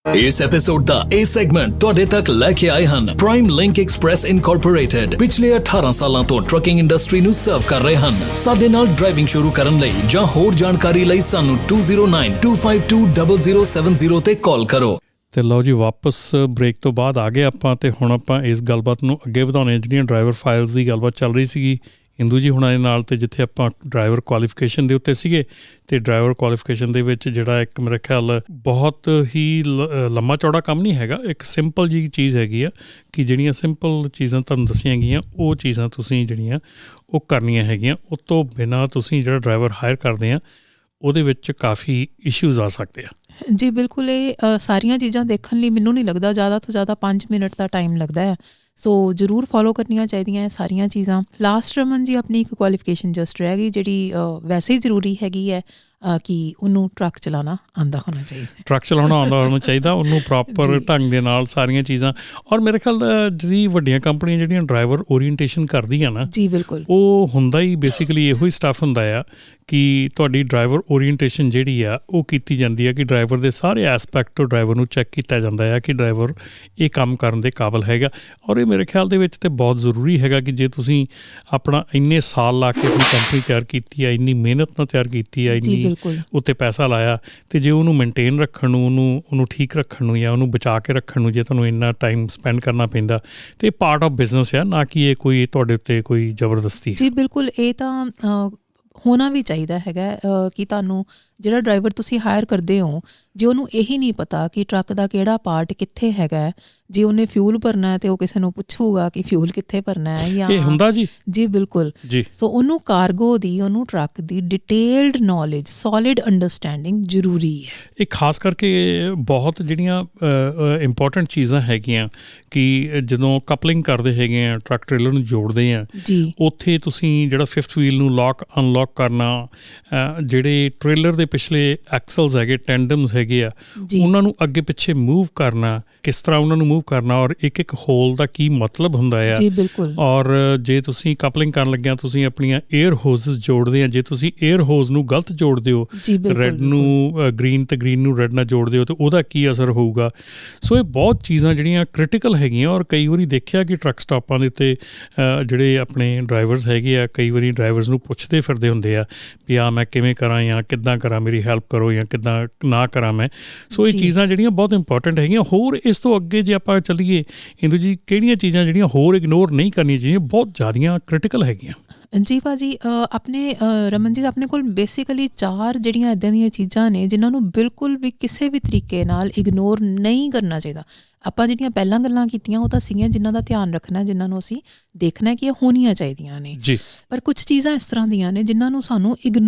ਇਸ ਐਪੀਸੋਡ ਦਾ ਇਹ ਸੈਗਮੈਂਟ ਤੁਹਾਡੇ ਤੱਕ ਲੈ ਕੇ ਆਏ ਹਨ ਪ੍ਰਾਈਮ ਲਿੰਕ ਐਕਸਪ੍ਰੈਸ ਇਨਕੋਰਪੋਰੇਟਡ। ਪਿਛਲੇ 18 ਸਾਲਾਂ ਤੋਂ ਟਰੱਕਿੰਗ ਇੰਡਸਟਰੀ ਨੂੰ ਸਰਵ ਕਰ ਰਹੇ ਹਨ। ਸਾਡੇ ਨਾਲ ਡਰਾਈਵਿੰਗ ਸ਼ੁਰੂ ਕਰਨ ਲਈ ਜਾਂ ਹੋਰ ਜਾਣਕਾਰੀ ਲਈ ਸਾਨੂੰ 2092520070 ਤੇ ਕਾਲ ਕਰੋ। ਤੇ ਲਓ ਜੀ, ਵਾਪਸ ਬ੍ਰੇਕ ਤੋਂ ਬਾਅਦ ਆ ਗਏ ਆਪਾਂ ਅਤੇ ਹੁਣ ਆਪਾਂ ਇਸ ਗੱਲਬਾਤ ਨੂੰ ਅੱਗੇ ਵਧਾਉਣੇ। ਜਿਹੜੀਆਂ ਡਰਾਈਵਰ ਫਾਈਲਸ ਦੀ ਗੱਲਬਾਤ ਚੱਲ ਰਹੀ ਸੀਗੀ ਇੰਦੂ ਜੀ ਹੁਣਾਂ ਦੇ ਨਾਲ, ਅਤੇ ਜਿੱਥੇ ਆਪਾਂ ਡਰਾਈਵਰ ਕੁਆਲੀਫਿਕੇਸ਼ਨ ਦੇ ਉੱਤੇ ਸੀਗੇ ਅਤੇ ਡਰਾਈਵਰ ਕੁਆਲੀਫਿਕੇਸ਼ਨ ਦੇ ਵਿੱਚ ਜਿਹੜਾ ਇੱਕ ਮੇਰੇ ਖਿਆਲ ਬਹੁਤ ਹੀ ਲੰਮਾ ਚੌੜਾ ਕੰਮ ਨਹੀਂ ਹੈਗਾ, ਇੱਕ ਸਿੰਪਲ ਜਿਹੀ ਚੀਜ਼ ਹੈਗੀ ਆ ਕਿ ਜਿਹੜੀਆਂ ਸਿੰਪਲ ਚੀਜ਼ਾਂ ਤੁਹਾਨੂੰ ਦੱਸੀਆਂ ਗਈਆਂ ਉਹ ਚੀਜ਼ਾਂ ਤੁਸੀਂ ਜਿਹੜੀਆਂ ਉਹ ਕਰਨੀਆਂ ਹੈਗੀਆਂ। ਉਸ ਤੋਂ ਬਿਨਾਂ ਤੁਸੀਂ ਜਿਹੜਾ ਡਰਾਈਵਰ ਹਾਇਰ ਕਰਦੇ ਆ ਉਹਦੇ ਵਿੱਚ ਕਾਫੀ ਇਸ਼ੂਜ਼ ਆ ਸਕਦੇ ਆ। ਜੀ ਬਿਲਕੁਲ, ਇਹ ਸਾਰੀਆਂ ਚੀਜ਼ਾਂ ਦੇਖਣ ਲਈ ਮੈਨੂੰ ਨਹੀਂ ਲੱਗਦਾ ਜ਼ਿਆਦਾ ਤੋਂ ਜ਼ਿਆਦਾ 5 ਮਿੰਟ ਦਾ ਟਾਈਮ ਲੱਗਦਾ ਹੈ। ਸੋ ਜ਼ਰੂਰ ਫੋਲੋ ਕਰਨੀਆਂ ਚਾਹੀਦੀਆਂ ਸਾਰੀਆਂ ਚੀਜ਼ਾਂ। ਲਾਸਟ ਰਮਨ ਜੀ ਆਪਣੀ ਇੱਕ ਕੁਆਲੀਫਿਕੇਸ਼ਨ ਜਸਟ ਰਹਿ ਗਈ ਜਿਹੜੀ ਵੈਸੇ ਹੀ ਜ਼ਰੂਰੀ ਹੈਗੀ ਹੈ ਕਿ ਉਹਨੂੰ ਟਰੱਕ ਚਲਾਉਣਾ ਆਉਂਦਾ ਹੋਣਾ ਚਾਹੀਦਾ, ਟਰੱਕ ਚਲਾਉਣਾ ਆਉਂਦਾ ਹੋਣਾ ਚਾਹੀਦਾ, ਉਹਨੂੰ ਪ੍ਰੋਪਰ ਢੰਗ ਦੇ ਨਾਲ ਸਾਰੀਆਂ ਚੀਜ਼ਾਂ। ਔਰ ਮੇਰੇ ਖਿਆਲ ਜਿਹੜੀ ਵੱਡੀਆਂ ਕੰਪਨੀਆਂ ਜਿਹੜੀਆਂ ਡਰਾਈਵਰ ਓਰੀਐਂਟੇਸ਼ਨ ਕਰਦੀਆਂ ਨਾ, ਜੀ ਬਿਲਕੁਲ, ਉਹ ਹੁੰਦਾ ਹੀ ਬੇਸਿਕਲੀ ਇਹੋ ਹੀ ਸਟੱਫ ਹੁੰਦਾ ਆ ਕਿ ਤੁਹਾਡੀ ਡਰਾਈਵਰ ਓਰੀਐਂਟੇਸ਼ਨ ਜਿਹੜੀ ਆ ਉਹ ਕੀਤੀ ਜਾਂਦੀ ਹੈ, ਕਿ ਡਰਾਈਵਰ ਦੇ ਸਾਰੇ ਐਸਪੈਕਟ ਤੋਂ ਡਰਾਈਵਰ ਨੂੰ ਚੈੱਕ ਕੀਤਾ ਜਾਂਦਾ ਹੈ ਕਿ ਡਰਾਈਵਰ ਇਹ ਕੰਮ ਕਰਨ ਦੇ ਕਾਬਲ ਹੈਗਾ। ਔਰ ਇਹ ਮੇਰੇ ਖਿਆਲ ਦੇ ਵਿੱਚ ਤਾਂ ਬਹੁਤ ਜ਼ਰੂਰੀ ਹੈਗਾ ਕਿ ਜੇ ਤੁਸੀਂ ਆਪਣਾ ਇੰਨੇ ਸਾਲ ਲਾ ਕੇ ਆਪਣੀ ਕੰਪਨੀ ਤਿਆਰ ਕੀਤੀ ਹੈ, ਇੰਨੀ ਮਿਹਨਤ ਨਾਲ ਤਿਆਰ ਕੀਤੀ ਹੈ, ਇੰਨੀ ਉੱਤੇ ਪੈਸਾ ਲਾਇਆ, ਅਤੇ ਜੇ ਉਹਨੂੰ ਮੇਨਟੇਨ ਰੱਖਣ ਨੂੰ, ਉਹਨੂੰ ਠੀਕ ਰੱਖਣ ਨੂੰ ਜਾਂ ਉਹਨੂੰ ਬਚਾ ਕੇ ਰੱਖਣ ਨੂੰ ਜੇ ਤੁਹਾਨੂੰ ਇੰਨਾ ਟਾਈਮ ਸਪੈਂਡ ਕਰਨਾ ਪੈਂਦਾ, ਅਤੇ ਇਹ ਪਾਰਟ ਆਫ ਬਿਜ਼ਨਸ ਆ, ਨਾ ਕਿ ਇਹ ਕੋਈ ਤੁਹਾਡੇ ਉੱਤੇ ਕੋਈ ਜ਼ਬਰਦਸਤੀ। ਜੀ ਬਿਲਕੁਲ, ਇਹ ਤਾਂ ਹੋਣਾ ਵੀ ਚਾਹੀਦਾ ਹੈਗਾ ਕਿ ਤੁਹਾਨੂੰ ਜਿਹੜਾ ਡਰਾਈਵਰ ਤੁਸੀਂ ਹਾਇਰ ਕਰਦੇ ਹੋ, ਜੇ ਉਹਨੂੰ ਇਹੀ ਨਹੀਂ ਪਤਾ ਕਿ ਟਰੱਕ ਦਾ ਕਿਹੜਾ ਪਾਰਟ ਕਿੱਥੇ ਹੈਗਾ, ਜੇ ਉਹਨੇ ਫਿਊਲ ਭਰਨਾ ਹੈ ਤੇ ਉਹ ਕਿਸੇ ਨੂੰ ਪੁੱਛੂਗਾ ਕਿ ਫਿਊਲ ਕਿੱਥੇ ਭਰਨਾ ਹੈ ਜਾਂ ਇਹ ਹੁੰਦਾ ਜੀ ਬਿਲਕੁਲ ਜੀ। ਸੋ ਉਹਨੂੰ ਕਾਰਗੋ ਦੀ, ਉਹਨੂੰ ਟਰੱਕ ਦੀ ਡਿਟੇਲਡ ਨੌਲੇਜ, ਸੋਲਿਡ ਅੰਡਰਸਟੈਂਡਿੰਗ ਜ਼ਰੂਰੀ ਹੈ। ਇਹ ਖਾਸ ਕਰਕੇ ਬਹੁਤ ਜਿਹੜੀਆਂ ਇੰਪੋਰਟੈਂਟ ਚੀਜ਼ਾਂ ਹੈਗੀਆਂ ਕਿ ਜਦੋਂ ਕਪਲਿੰਗ ਕਰਦੇ ਹੈਗੇ ਆ, ਟਰੱਕ ਟ੍ਰੇਲਰ ਨੂੰ ਜੋੜਦੇ ਆ ਜੀ, ਉੱਥੇ ਤੁਸੀਂ ਜਿਹੜਾ ਫਿਫਥ ਵੀਲ ਨੂੰ ਲੌਕ ਅਨਲੌਕ ਕਰਨਾ, ਜਿਹੜੇ ਟ੍ਰੇਲਰ ਦੇ ਪਿਛਲੇ ਐਕਸਲਸ ਹੈਗੇ, ਟੈਂਡਮਸ ਹੈਗੇ ਆ, ਉਹਨਾਂ ਨੂੰ ਅੱਗੇ ਪਿੱਛੇ ਮੂਵ ਕਰਨਾ, ਕਿਸ ਤਰ੍ਹਾਂ ਉਹਨਾਂ ਨੂੰ ਮੂਵ ਕਰਨਾ, ਔਰ ਇੱਕ ਹੋਲ ਦਾ ਕੀ ਮਤਲਬ ਹੁੰਦਾ ਆ ਜੀ ਬਿਲਕੁਲ। ਔਰ ਜੇ ਤੁਸੀਂ ਕਪਲਿੰਗ ਕਰਨ ਲੱਗਿਆ ਤੁਸੀਂ ਆਪਣੀਆਂ ਏਅਰ ਹੋਜ਼ਸ ਜੋੜਦੇ ਆ, ਜੇ ਤੁਸੀਂ ਏਅਰ ਹੋਜ਼ ਨੂੰ ਗਲਤ ਜੋੜਦੇ ਹੋ, ਰੈੱਡ ਨੂੰ ਗ੍ਰੀਨ ਤੇ ਗ੍ਰੀਨ ਨੂੰ ਰੈੱਡ ਨਾਲ ਜੋੜਦੇ ਹੋ, ਤਾਂ ਉਹਦਾ ਕੀ ਅਸਰ ਹੋਊਗਾ। ਸੋ ਇਹ ਬਹੁਤ ਚੀਜ਼ਾਂ ਜਿਹੜੀਆਂ ਕ੍ਰਿਟੀਕਲ ਹੈਗੀਆਂ। ਔਰ ਕਈ ਵਾਰੀ ਦੇਖਿਆ ਕਿ ਟਰੱਕ ਸਟਾਪਾਂ ਦੇ ਉੱਤੇ ਜਿਹੜੇ ਆਪਣੇ ਡਰਾਈਵਰਸ ਹੈਗੇ ਆ, ਕਈ ਵਾਰੀ ਡਰਾਈਵਰਸ ਨੂੰ ਪੁੱਛਦੇ ਫਿਰਦੇ ਹੁੰਦੇ ਆ ਵੀ ਆ ਮੈਂ ਕਿਵੇਂ ਕਰਾਂ ਜਾਂ ਕਿੱਦਾਂ ਕਰਾਂ, ਮੇਰੀ ਹੈਲਪ ਕਰੋ ਜਾਂ ਕਿੱਦਾਂ ਨਾ ਕਰਾਂ ਮੈਂ। ਸੋ ਇਹ ਚੀਜ਼ਾਂ ਜਿਹੜੀਆਂ ਬਹੁਤ ਇੰਪੋਰਟੈਂਟ ਹੈਗੀਆਂ। ਹੋਰ ਇਸ ਤੋਂ ਅੱਗੇ ਜੇ ਆਪਾਂ ਚੱਲੀਏ ਇੰਦੂ ਜੀ, ਕਿਹੜੀਆਂ ਚੀਜ਼ਾਂ ਜਿਹੜੀਆਂ ਹੋਰ ਇਗਨੋਰ ਨਹੀਂ ਕਰਨੀਆਂ ਚਾਹੀਦੀਆਂ, ਬਹੁਤ ਜ਼ਿਆਦੀਆਂ ਕ੍ਰਿਟੀਕਲ ਹੈਗੀਆਂ? ਜੀ ਭਾਜੀ, ਆਪਣੇ ਰਮਨ ਜੀ, ਆਪਣੇ ਕੋਲ ਬੇਸਿਕਲੀ 4 ਜਿਹੜੀਆਂ ਇੱਦਾਂ ਦੀਆਂ ਚੀਜ਼ਾਂ ਨੇ ਜਿਨ੍ਹਾਂ ਨੂੰ ਬਿਲਕੁਲ ਵੀ ਕਿਸੇ ਵੀ ਤਰੀਕੇ ਨਾਲ ਇਗਨੋਰ ਨਹੀਂ ਕਰਨਾ ਚਾਹੀਦਾ। ਆਪਾਂ ਜਿਹੜੀਆਂ ਪਹਿਲਾਂ ਗੱਲਾਂ ਕੀਤੀਆਂ ਉਹ ਤਾਂ ਸੀਗੀਆਂ ਜਿਨ੍ਹਾਂ ਦਾ ਧਿਆਨ ਰੱਖਣਾ, ਜਿਨ੍ਹਾਂ ਨੂੰ ਅਸੀਂ ਦੇਖਣਾ ਕਿ ਇਹ ਹੋਣੀਆਂ ਚਾਹੀਦੀਆਂ ਨੇ ਜੀ। ਪਰ ਕੁਛ ਚੀਜ਼ਾਂ ਇਸ ਤਰ੍ਹਾਂ ਦੀਆਂ ਨੇ ਜਿਨ੍ਹਾਂ ਨੂੰ ਸਾਨੂੰ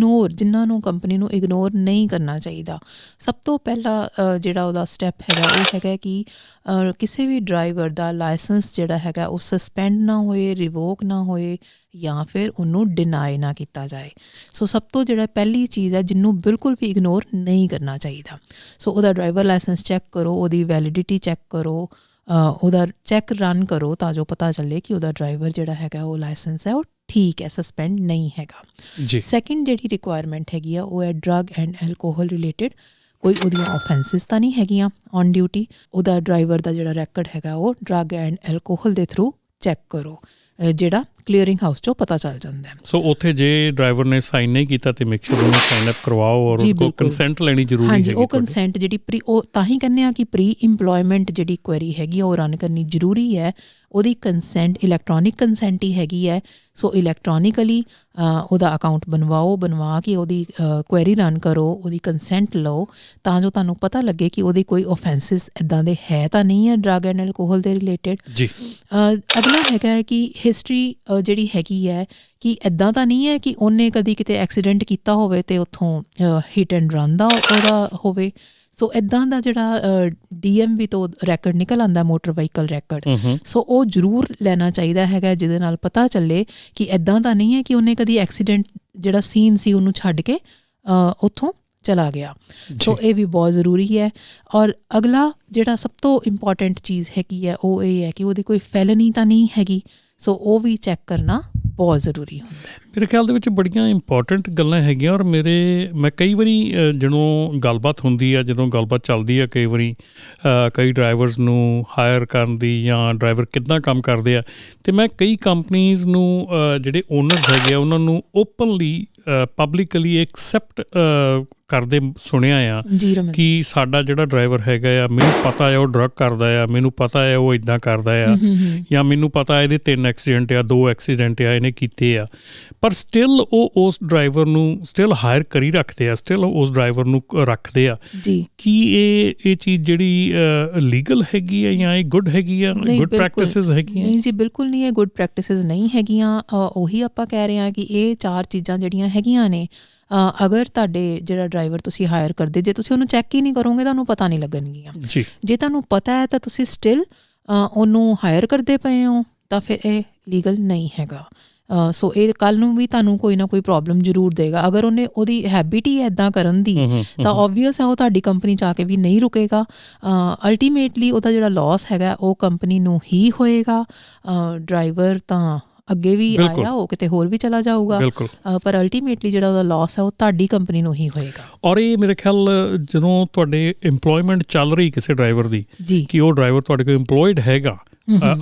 ਜਿਨ੍ਹਾਂ ਨੂੰ ਕੰਪਨੀ ਨੂੰ ਇਗਨੋਰ ਨਹੀਂ ਕਰਨਾ ਚਾਹੀਦਾ। ਸਭ ਤੋਂ ਪਹਿਲਾ ਜਿਹੜਾ ਉਹਦਾ ਸਟੈਪ ਹੈਗਾ ਉਹ ਹੈਗਾ ਕਿ ਕਿਸੇ ਵੀ ਡਰਾਈਵਰ ਦਾ ਲਾਇਸੈਂਸ ਜਿਹੜਾ ਹੈਗਾ ਉਹ ਸਸਪੈਂਡ ਨਾ ਹੋਏ, ਰਿਵੋਕ ਨਾ ਹੋਏ ਜਾਂ ਫਿਰ ਉਹਨੂੰ ਡਿਨਾਈ ਨਾ ਕੀਤਾ ਜਾਏ। ਸੋ ਸਭ ਤੋਂ ਜਿਹੜਾ ਪਹਿਲੀ ਚੀਜ਼ ਹੈ ਜਿਹਨੂੰ ਬਿਲਕੁਲ ਵੀ ਇਗਨੋਰ ਨਹੀਂ ਕਰਨਾ ਚਾਹੀਦਾ। ਸੋ ਉਹਦਾ ਡਰਾਈਵਰ ਲਾਇਸੈਂਸ ਚੈੱਕ ਕਰੋ, ਉਹਦੀ ਵੈਲਿਡਿਟੀ ਚੈੱਕ ਕਰੋ, ਉਹਦਾ ਚੈੱਕ ਰਨ ਕਰੋ ਤਾਂ ਜੋ ਪਤਾ ਚੱਲੇ ਕਿ ਉਹਦਾ ਡਰਾਈਵਰ ਜਿਹੜਾ ਹੈਗਾ ਉਹ ਲਾਇਸੈਂਸ ਹੈ ਉਹ ਠੀਕ ਹੈ, ਸਸਪੈਂਡ ਨਹੀਂ ਹੈਗਾ ਜੀ। ਸੈਕਿੰਡ ਜਿਹੜੀ ਰਿਕੁਆਇਰਮੈਂਟ ਹੈਗੀ ਆ ਉਹ ਹੈ ਡਰੱਗ ਐਂਡ ਐਲਕੋਹਲ ਰਿਲੇਟਿਡ। ਕੋਈ ਉਹਦੀਆਂ ਔਫੈਂਸਿਸ ਤਾਂ ਨਹੀਂ ਹੈਗੀਆਂ ਔਨ ਡਿਊਟੀ। ਉਹਦਾ ਡਰਾਈਵਰ ਦਾ ਜਿਹੜਾ ਰੈਕਡ ਹੈਗਾ ਉਹ ਡਰੱਗ ਐਂਡ ਐਲਕੋਹਲ ਦੇ ਥਰੂ ਚੈੱਕ ਕਰੋ, ਜਿਹੜਾ ਕਲੀਅਰਿੰਗ ਹਾਊਸ 'ਚੋਂ ਪਤਾ ਚੱਲ ਜਾਂਦਾ ਹੈ। ਸੋ ਉੱਥੇ ਜੇ ਡਰਾਈਵਰ ਨੇ ਸਾਈਨ ਨਹੀਂ ਕੀਤਾ ਤੇ ਮੇਕ ਸ਼ੋਰ ਉਹਨੂੰ ਸਾਈਨ ਅਪ ਕਰਵਾਓ ਔਰ ਉਹਦੇ ਕੋਲ ਕੰਸੈਂਟ ਲੈਣੀ ਜ਼ਰੂਰੀ ਹੈ। ਹਾਂਜੀ, ਉਹ ਕੰਸੈਂਟ ਜਿਹੜੀ ਉਹ ਤਾਂ ਹੀ ਕਹਿੰਦੇ ਆ ਕਿ ਪ੍ਰੀ ਇੰਪਲੋਇਮੈਂਟ ਜਿਹੜੀ ਕੁਐਰੀ ਹੈਗੀ ਉਹ ਰਨ ਕਰਨੀ ਜ਼ਰੂਰੀ ਹੈ। ਉਹਦੀ ਕੰਸੈਂਟ ਇਲੈਕਟ੍ਰੋਨਿਕ ਕੰਸੈਂਟ ਹੀ ਹੈਗੀ ਹੈ। ਸੋ ਇਲੈਕਟ੍ਰੋਨਿਕਲੀ ਉਹਦਾ ਅਕਾਊਂਟ ਬਣਵਾ ਕੇ ਉਹਦੀ ਕੁਐਰੀ ਰਨ ਕਰੋ, ਉਹਦੀ ਕੰਸੈਂਟ ਲਓ ਤਾਂ ਜੋ ਤੁਹਾਨੂੰ ਪਤਾ ਲੱਗੇ ਕਿ ਉਹਦੀ ਕੋਈ ਔਫੈਂਸਿਸ ਇੱਦਾਂ ਦੇ ਹੈ ਤਾਂ ਨਹੀਂ ਹੈ ਡਰੱਗ ਐਂਡ ਐਲਕੋਹਲ ਦੇ ਰਿਲੇਟਿਡ ਜੀ। ਅਗਲਾ ਹੈਗਾ ਹੈ ਕਿ ਹਿਸਟਰੀ ਜਿਹੜੀ ਹੈਗੀ ਹੈ ਕਿ ਇੱਦਾਂ ਤਾਂ ਨਹੀਂ ਹੈ ਕਿ ਉਹਨੇ ਕਦੀ ਕਿਤੇ ਐਕਸੀਡੈਂਟ ਕੀਤਾ ਹੋਵੇ ਅਤੇ ਉੱਥੋਂ ਹਿੱਟ ਐਂਡ ਰਨ ਦਾ ਉਹਦਾ ਹੋਵੇ। ਸੋ ਇੱਦਾਂ ਦਾ ਜਿਹੜਾ DMV ਤੋਂ ਰੈਕਡ ਨਿਕਲ ਆਉਂਦਾ, ਮੋਟਰ ਵਹੀਕਲ ਰੈਕਡ, ਸੋ ਉਹ ਜ਼ਰੂਰ ਲੈਣਾ ਚਾਹੀਦਾ ਹੈਗਾ ਜਿਹਦੇ ਨਾਲ ਪਤਾ ਚੱਲੇ ਕਿ ਇੱਦਾਂ ਤਾਂ ਨਹੀਂ ਹੈ ਕਿ ਉਹਨੇ ਕਦੀ ਐਕਸੀਡੈਂਟ ਜਿਹੜਾ ਸੀਨ ਸੀ ਉਹਨੂੰ ਛੱਡ ਕੇ ਉੱਥੋਂ ਚਲਾ ਗਿਆ। ਸੋ ਇਹ ਵੀ ਬਹੁਤ ਜ਼ਰੂਰੀ ਹੈ। ਔਰ ਅਗਲਾ ਜਿਹੜਾ ਸਭ ਤੋਂ ਇੰਪੋਰਟੈਂਟ ਚੀਜ਼ ਹੈਗੀ ਹੈ ਉਹ ਇਹ ਹੈ ਕਿ ਉਹਦੀ ਕੋਈ ਫੈਲਨੀ ਤਾਂ ਨਹੀਂ ਹੈਗੀ। ਸੋ ਉਹ ਵੀ ਚੈੱਕ ਕਰਨਾ ਬਹੁਤ ਜ਼ਰੂਰੀ ਹੁੰਦਾ ਹੈ। ਮੇਰੇ ਖਿਆਲ ਦੇ ਵਿੱਚ ਬੜੀਆਂ ਇੰਪੋਰਟੈਂਟ ਗੱਲਾਂ ਹੈਗੀਆਂ। ਔਰ ਮੈਂ ਕਈ ਵਾਰੀ ਜਦੋਂ ਗੱਲਬਾਤ ਹੁੰਦੀ ਆ, ਜਦੋਂ ਗੱਲਬਾਤ ਚੱਲਦੀ ਆ, ਕਈ ਵਾਰੀ ਕਈ ਡਰਾਈਵਰਸ ਨੂੰ ਹਾਇਰ ਕਰਨ ਦੀ ਜਾਂ ਡਰਾਈਵਰ ਕਿੱਦਾਂ ਕੰਮ ਕਰਦੇ ਆ, ਅਤੇ ਮੈਂ ਕਈ ਕੰਪਨੀਜ਼ ਨੂੰ ਜਿਹੜੇ ਓਨਰਸ ਹੈਗੇ ਆ ਉਹਨਾਂ ਨੂੰ ਓਪਨਲੀ ਪਬਲਿਕਲੀ ਐਕਸੈਪਟ ਕਰਦੇ ਸੁਣਿਆ ਆ ਕਿ ਸਾਡਾ ਜਿਹੜਾ ਡਰਾਈਵਰ ਹੈਗਾ ਆ, ਮੈਨੂੰ ਪਤਾ ਆ ਉਹ ਡਰੱਗ ਕਰਦਾ ਆ, ਮੈਨੂੰ ਪਤਾ ਆ ਉਹ ਇੱਦਾਂ ਕਰਦਾ ਆ, ਜਾਂ ਮੈਨੂੰ ਪਤਾ ਇਹਦੇ 3 ਐਕਸੀਡੈਂਟ ਆ, 2 ਐਕਸੀਡੈਂਟ ਆ ਇਹਨੇ ਕੀਤੇ ਆ, ਪਰ ਸਟਿਲ ਉਹ ਉਸ ਡਰਾਈਵਰ ਨੂੰ ਸਟਿਲ ਹਾਇਰ ਕਰੀ ਰੱਖਦੇ ਆ, ਸਟਿਲ ਉਸ ਡਰਾਈਵਰ ਨੂੰ ਰੱਖਦੇ ਆ ਜੀ। ਕੀ ਇਹ ਚੀਜ਼ ਜਿਹੜੀ ਲੀਗਲ ਹੈਗੀ ਹੈ ਜਾਂ ਇਹ ਗੁੱਡ ਹੈਗੀ ਆ, ਗੁੱਡ ਪ੍ਰੈਕਟਿਸਿਸ ਹੈਗੀਆਂ? ਨਹੀਂ ਜੀ, ਬਿਲਕੁਲ ਨਹੀਂ, ਇਹ ਗੁੱਡ ਪ੍ਰੈਕਟਿਸਿਸ ਨਹੀਂ ਹੈਗੀਆਂ। ਉਹੀ ਆਪਾਂ ਕਹਿ ਰਹੇ ਹਾਂ ਕਿ ਇਹ 4 ਚੀਜ਼ਾਂ ਜਿਹੜੀਆਂ ਹੈਗੀਆਂ ਨੇ, ਅਗਰ ਤੁਹਾਡੇ ਜਿਹੜਾ ਡਰਾਈਵਰ ਤੁਸੀਂ ਹਾਇਰ ਕਰਦੇ, ਜੇ ਤੁਸੀਂ ਉਹਨੂੰ ਚੈੱਕ ਹੀ ਨਹੀਂ ਕਰੋਗੇ ਤੁਹਾਨੂੰ ਪਤਾ ਨਹੀਂ ਲੱਗਣਗੀਆਂ ਜੀ। ਜੇ ਤੁਹਾਨੂੰ ਪਤਾ ਹੈ ਤਾਂ ਤੁਸੀਂ ਸਟਿਲ ਉਹਨੂੰ ਹਾਇਰ ਕਰਦੇ ਪਏ ਹੋ ਤਾਂ ਫਿਰ ਇਹ ਲੀਗਲ ਨਹੀਂ ਹੈਗਾ। ਸੋ ਇਹ ਕੱਲ੍ਹ ਨੂੰ ਵੀ ਤੁਹਾਨੂੰ ਕੋਈ ਨਾ ਕੋਈ ਪ੍ਰੋਬਲਮ ਜ਼ਰੂਰ ਦੇਗਾ। ਅਗਰ ਉਹਦੀ ਹੈਬਿਟ ਹੀ ਇੱਦਾਂ ਕਰਨ ਦੀ ਤਾਂ ਓਬਵੀਅਸ ਹੈ ਉਹ ਤੁਹਾਡੀ ਕੰਪਨੀ 'ਚ ਆ ਕੇ ਵੀ ਨਹੀਂ ਰੁਕੇਗਾ। ਅਲਟੀਮੇਟਲੀ ਉਹਦਾ ਜਿਹੜਾ ਲਾਸ ਹੈਗਾ ਉਹ ਕੰਪਨੀ ਨੂੰ ਹੀ ਹੋਏਗਾ। ਡਰਾਈਵਰ ਤਾਂ ਅੱਗੇ ਵੀ ਬਿਲਕੁਲ। ਆਇਆ ਉਹ ਕਿਤੇ ਹੋਰ ਵੀ ਚਲਾ ਜਾਊਗਾ, ਬਿਲਕੁਲ। ਪਰ ਅਲਟੀਮੇਟਲੀ ਜਿਹੜਾ ਉਹਦਾ ਲਾਸ ਹੈ ਉਹ ਤੁਹਾਡੀ ਕੰਪਨੀ ਨੂੰ ਹੀ ਹੋਏਗਾ। ਔਰ ਇਹ ਮੇਰੇ ਖਿਆਲ ਜਦੋਂ ਤੁਹਾਡੇ ਇੰਪਲੋਇਮੈਂਟ ਚੱਲ ਰਹੀ ਕਿਸੇ ਡਰਾਈਵਰ ਦੀ, ਜੀ ਕਿ ਉਹ ਡਰਾਈਵਰ ਤੁਹਾਡੇ ਕੋਲ ਇੰਪਲੋਇਡ ਹੈਗਾ,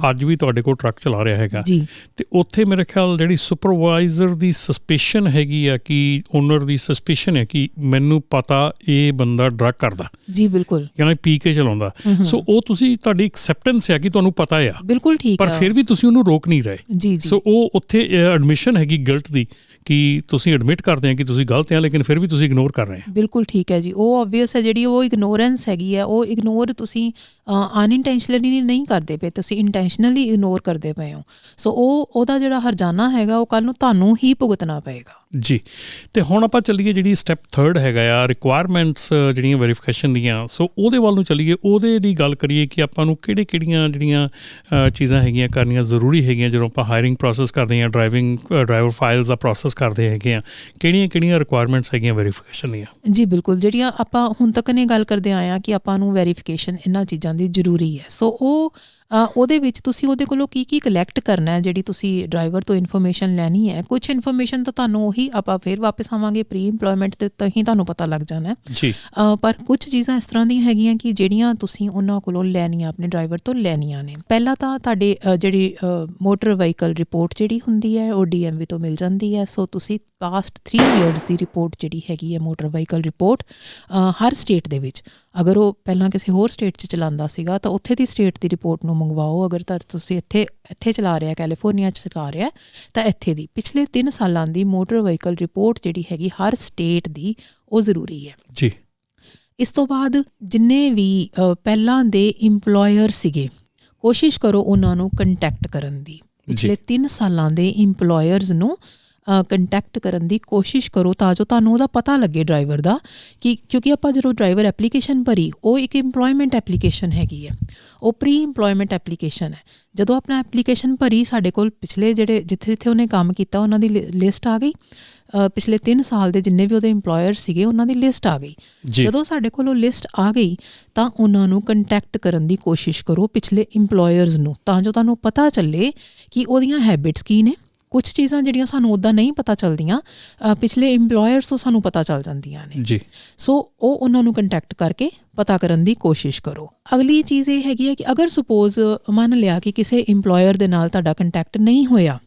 ਅੱਜ ਵੀ ਤੁਹਾਡੇ ਕੋਲ ਟਰੱਕ ਚਲਾ ਰਿਹਾ ਹੈਗਾ, ਜੀ ਤੇ ਉੱਥੇ ਮੇਰੇ ਖਿਆਲ ਜਿਹੜੀ ਸੁਪਰਵਾਈਜ਼ਰ ਦੀ ਸਸਪੀਸ਼ਨ ਹੈਗੀ ਆ, ਕਿ ਓਨਰ ਦੀ ਸਸਪੀਸ਼ਨ ਹੈ ਕਿ ਮੈਨੂੰ ਪਤਾ ਇਹ ਬੰਦਾ ਡਰੱਗ ਕਰਦਾ, ਜੀ ਬਿਲਕੁਲ, ਯਾਨੀ ਪੀ ਕੇ ਚਲਾਉਂਦਾ, ਸੋ ਉਹ ਤੁਸੀਂ ਤੁਹਾਡੀ ਐਕਸੈਪਟੈਂਸ ਹੈ ਕਿ ਤੁਹਾਨੂੰ ਪਤਾ ਆ, ਬਿਲਕੁਲ ਠੀਕ ਪਰ ਹੈ। ਫਿਰ ਵੀ ਤੁਸੀਂ ਉਹਨੂੰ ਰੋਕ ਨਹੀਂ ਰਹੇ। ਜੀ ਜੀ ਸੋ ਉਹ ਉੱਥੇ ਐਡਮਿਸ਼ਨ ਹੈਗੀ ਗਿਲਟ ਦੀ, ਕਿ ਤੁਸੀਂ ਐਡਮਿਟ ਕਰਦੇ ਆ ਕਿ ਤੁਸੀਂ ਗਲਤ ਆ, ਲੇਕਿਨ ਫਿਰ ਵੀ ਤੁਸੀਂ ਇਗਨੋਰ ਕਰ ਰਹੇ ਆ। ਬਿਲਕੁਲ ਠੀਕ ਹੈ ਜੀ। ਉਹ ਓਬਵੀਅਸ ਹੈ, ਜਿਹੜੀ ਉਹ ਇਗਨੋਰੈਂਸ ਹੈਗੀ ਹੈ, ਉਹ ਇਗਨੋਰ ਤੁਸੀਂ ਅਨਇੰਟੈਂਸ਼ਨਲੀ ਨਹੀਂ ਕਰਦੇ ਪਏ, ਤੁਸੀਂ ਇੰਟੈਂਸ਼ਨਲੀ ਇਗਨੋਰ ਕਰਦੇ ਪਏ ਹੋ। ਸੋ ਉਹਦਾ ਜਿਹੜਾ ਹਰਜਾਨਾ ਹੈਗਾ ਉਹ ਕੱਲ੍ਹ ਨੂੰ ਤੁਹਾਨੂੰ ਹੀ ਭੁਗਤਣਾ ਪਏਗਾ। ਜੀ, ਤੇ ਹੁਣ ਆਪਾਂ ਚੱਲੀਏ ਜਿਹੜੀ ਸਟੈਪ 3 ਹੈਗਾ ਆ, ਰਿਕੁਆਇਰਮੈਂਟਸ ਜਿਹੜੀਆਂ ਵੈਰੀਫਿਕੇਸ਼ਨ ਦੀਆਂ, ਸੋ ਉਹਦੇ ਵੱਲ ਨੂੰ ਚੱਲੀਏ, ਉਹਦੇ ਦੀ ਗੱਲ ਕਰੀਏ ਕਿ ਆਪਾਂ ਨੂੰ ਕਿਹੜੀਆਂ ਜਿਹੜੀਆਂ ਚੀਜ਼ਾਂ ਹੈਗੀਆਂ ਕਰਨੀਆਂ ਜ਼ਰੂਰੀ ਹੈਗੀਆਂ ਜਦੋਂ ਆਪਾਂ ਹਾਇਰਿੰਗ ਪ੍ਰੋਸੈਸ ਕਰਦੇ ਹਾਂ, ਡਰਾਈਵਰ ਫਾਈਲਸ ਦਾ ਪ੍ਰੋਸੈਸ ਕਰਦੇ ਹੈਗੇ ਆ, ਕਿਹੜੀਆਂ ਰਿਕੁਆਇਰਮੈਂਟਸ ਹੈਗੀਆਂ ਵੈਰੀਫਿਕੇਸ਼ਨ ਦੀਆਂ? ਜੀ ਬਿਲਕੁਲ, ਜਿਹੜੀਆਂ ਆਪਾਂ ਹੁਣ ਤੱਕ ਨੇ ਗੱਲ ਕਰਦੇ ਆਏ ਹਾਂ ਕਿ ਆਪਾਂ ਨੂੰ ਵੈਰੀਫਿਕੇਸ਼ਨ ਇਹਨਾਂ ਚੀਜ਼ਾਂ ਦੀ ਜ਼ਰੂਰੀ ਹੈ। ਸੋ ਉਹਦੇ ਵਿੱਚ ਤੁਸੀਂ ਉਹਦੇ ਕੋਲੋਂ ਕੀ ਕਲੈਕਟ ਕਰਨਾ ਹੈ, ਜਿਹੜੀ ਤੁਸੀਂ ਡਰਾਈਵਰ ਤੋਂ ਇਨਫੋਰਮੇਸ਼ਨ ਲੈਣੀ ਹੈ। ਕੁਛ ਇਨਫੋਰਮੇਸ਼ਨ ਤਾਂ ਤੁਹਾਨੂੰ ਉਹੀ ਆਪਾਂ ਫਿਰ ਵਾਪਸ ਆਵਾਂਗੇ ਪ੍ਰੀ ਇੰਪਲੋਇਮੈਂਟ ਤੇ ਤਾਂ ਹੀ ਤੁਹਾਨੂੰ ਪਤਾ ਲੱਗ ਜਾਣਾ ਜੀ, ਪਰ ਕੁਝ ਚੀਜ਼ਾਂ ਇਸ ਤਰ੍ਹਾਂ ਦੀਆਂ ਹੈਗੀਆਂ ਕਿ ਜਿਹੜੀਆਂ ਤੁਸੀਂ ਉਹਨਾਂ ਕੋਲੋਂ ਲੈਣੀਆਂ, ਆਪਣੇ ਡਰਾਈਵਰ ਤੋਂ ਲੈਣੀਆਂ ਨੇ। ਪਹਿਲਾਂ ਤਾਂ ਤੁਹਾਡੇ ਜਿਹੜੀ ਮੋਟਰ ਵਹੀਕਲ ਰਿਪੋਰਟ ਜਿਹੜੀ ਹੁੰਦੀ ਹੈ ਉਹ DMV ਤੋਂ ਮਿਲ ਜਾਂਦੀ ਹੈ। ਸੋ ਤੁਸੀਂ ਪਾਸਟ 3 years ਦੀ ਰਿਪੋਰਟ ਜਿਹੜੀ ਹੈਗੀ ਹੈ, ਮੋਟਰ ਵਹੀਕਲ ਰਿਪੋਰਟ, ਹਰ ਸਟੇਟ ਦੇ ਵਿੱਚ, ਅਗਰ ਉਹ ਪਹਿਲਾਂ ਕਿਸੇ ਹੋਰ ਸਟੇਟ 'ਚ ਚਲਾਉਂਦਾ ਸੀਗਾ ਤਾਂ ਉੱਥੇ ਦੀ ਸਟੇਟ ਦੀ ਰਿਪੋਰਟ ਨੂੰ ਮੰਗਵਾਓ। ਅਗਰ ਤੁਸੀਂ ਇੱਥੇ ਚਲਾ ਰਿਹਾ, ਕੈਲੀਫੋਰਨੀਆ 'ਚ ਚਲਾ ਰਿਹਾ, ਤਾਂ ਇੱਥੇ ਦੀ ਪਿਛਲੇ 3 ਸਾਲਾਂ ਦੀ ਮੋਟਰ ਵਹੀਕਲ ਰਿਪੋਰਟ ਜਿਹੜੀ ਹੈਗੀ ਹਰ ਸਟੇਟ ਦੀ, ਉਹ ਜ਼ਰੂਰੀ ਹੈ ਜੀ। ਇਸ ਤੋਂ ਬਾਅਦ ਜਿੰਨੇ ਵੀ ਪਹਿਲਾਂ ਦੇ ਇੰਪਲੋਇਰ ਸੀਗੇ, ਕੋਸ਼ਿਸ਼ ਕਰੋ ਉਹਨਾਂ ਨੂੰ ਕੰਟੈਕਟ ਕਰਨ ਦੀ। ਪਿਛਲੇ 3 ਸਾਲਾਂ ਦੇ ਇੰਪਲੋਇਰਸ ਨੂੰ ਕੰਟੈਕਟ ਕਰਨ ਦੀ ਕੋਸ਼ਿਸ਼ ਕਰੋ, ਤਾਂ ਜੋ ਤੁਹਾਨੂੰ ਉਹਦਾ ਪਤਾ ਲੱਗੇ ਡਰਾਈਵਰ ਦਾ, ਕਿ ਕਿਉਂਕਿ ਆਪਾਂ ਜਦੋਂ ਡਰਾਈਵਰ ਐਪਲੀਕੇਸ਼ਨ ਭਰੀ, ਉਹ ਇੱਕ ਇੰਪਲੋਇਮੈਂਟ ਐਪਲੀਕੇਸ਼ਨ ਹੈਗੀ ਹੈ, ਉਹ ਪ੍ਰੀ ਇੰਪਲੋਇਮੈਂਟ ਐਪਲੀਕੇਸ਼ਨ ਹੈ। ਜਦੋਂ ਆਪਣਾ ਐਪਲੀਕੇਸ਼ਨ ਭਰੀ, ਸਾਡੇ ਕੋਲ ਪਿਛਲੇ ਜਿਹੜੇ ਜਿੱਥੇ ਉਹਨੇ ਕੰਮ ਕੀਤਾ ਉਹਨਾਂ ਦੀ ਲਿਸਟ ਆ ਗਈ, ਪਿਛਲੇ 3 ਸਾਲ ਦੇ ਜਿੰਨੇ ਵੀ ਉਹਦੇ ਇੰਪਲੋਇਰ ਸੀਗੇ ਉਹਨਾਂ ਦੀ ਲਿਸਟ ਆ ਗਈ। ਜਦੋਂ ਸਾਡੇ ਕੋਲ ਉਹ ਲਿਸਟ ਆ ਗਈ ਤਾਂ ਉਹਨਾਂ ਨੂੰ ਕੰਟੈਕਟ ਕਰਨ ਦੀ ਕੋਸ਼ਿਸ਼ ਕਰੋ, ਪਿਛਲੇ ਇੰਪਲੋਇਰਸ ਨੂੰ, ਤਾਂ ਜੋ ਤੁਹਾਨੂੰ ਪਤਾ ਚੱਲੇ ਕਿ ਉਹਦੀਆਂ ਹੈਬਿਟਸ ਕੀ ਨੇ। ਕੁਛ ਚੀਜ਼ਾਂ ਜਿਹੜੀਆਂ ਸਾਨੂੰ ਉੱਦਾਂ ਨਹੀਂ ਪਤਾ ਚੱਲਦੀਆਂ, ਪਿਛਲੇ ਇੰਪਲੋਇਰਸ ਤੋਂ ਸਾਨੂੰ ਪਤਾ ਚੱਲ ਜਾਂਦੀਆਂ ਨੇ ਜੀ। ਸੋ ਉਹਨਾਂ ਨੂੰ ਕੰਟੈਕਟ ਕਰਕੇ ਪਤਾ ਕਰਨ ਦੀ ਕੋਸ਼ਿਸ਼ ਕਰੋ। ਅਗਲੀ ਚੀਜ਼ ਇਹ ਹੈਗੀ ਹੈ ਕਿ ਅਗਰ ਸਪੋਜ਼ ਮੰਨ ਲਿਆ ਕਿ ਕਿਸੇ ਇੰਪਲੋਇਰ ਦੇ ਨਾਲ ਤੁਹਾਡਾ ਕੰਟੈਕਟ ਨਹੀਂ ਹੋਇਆ,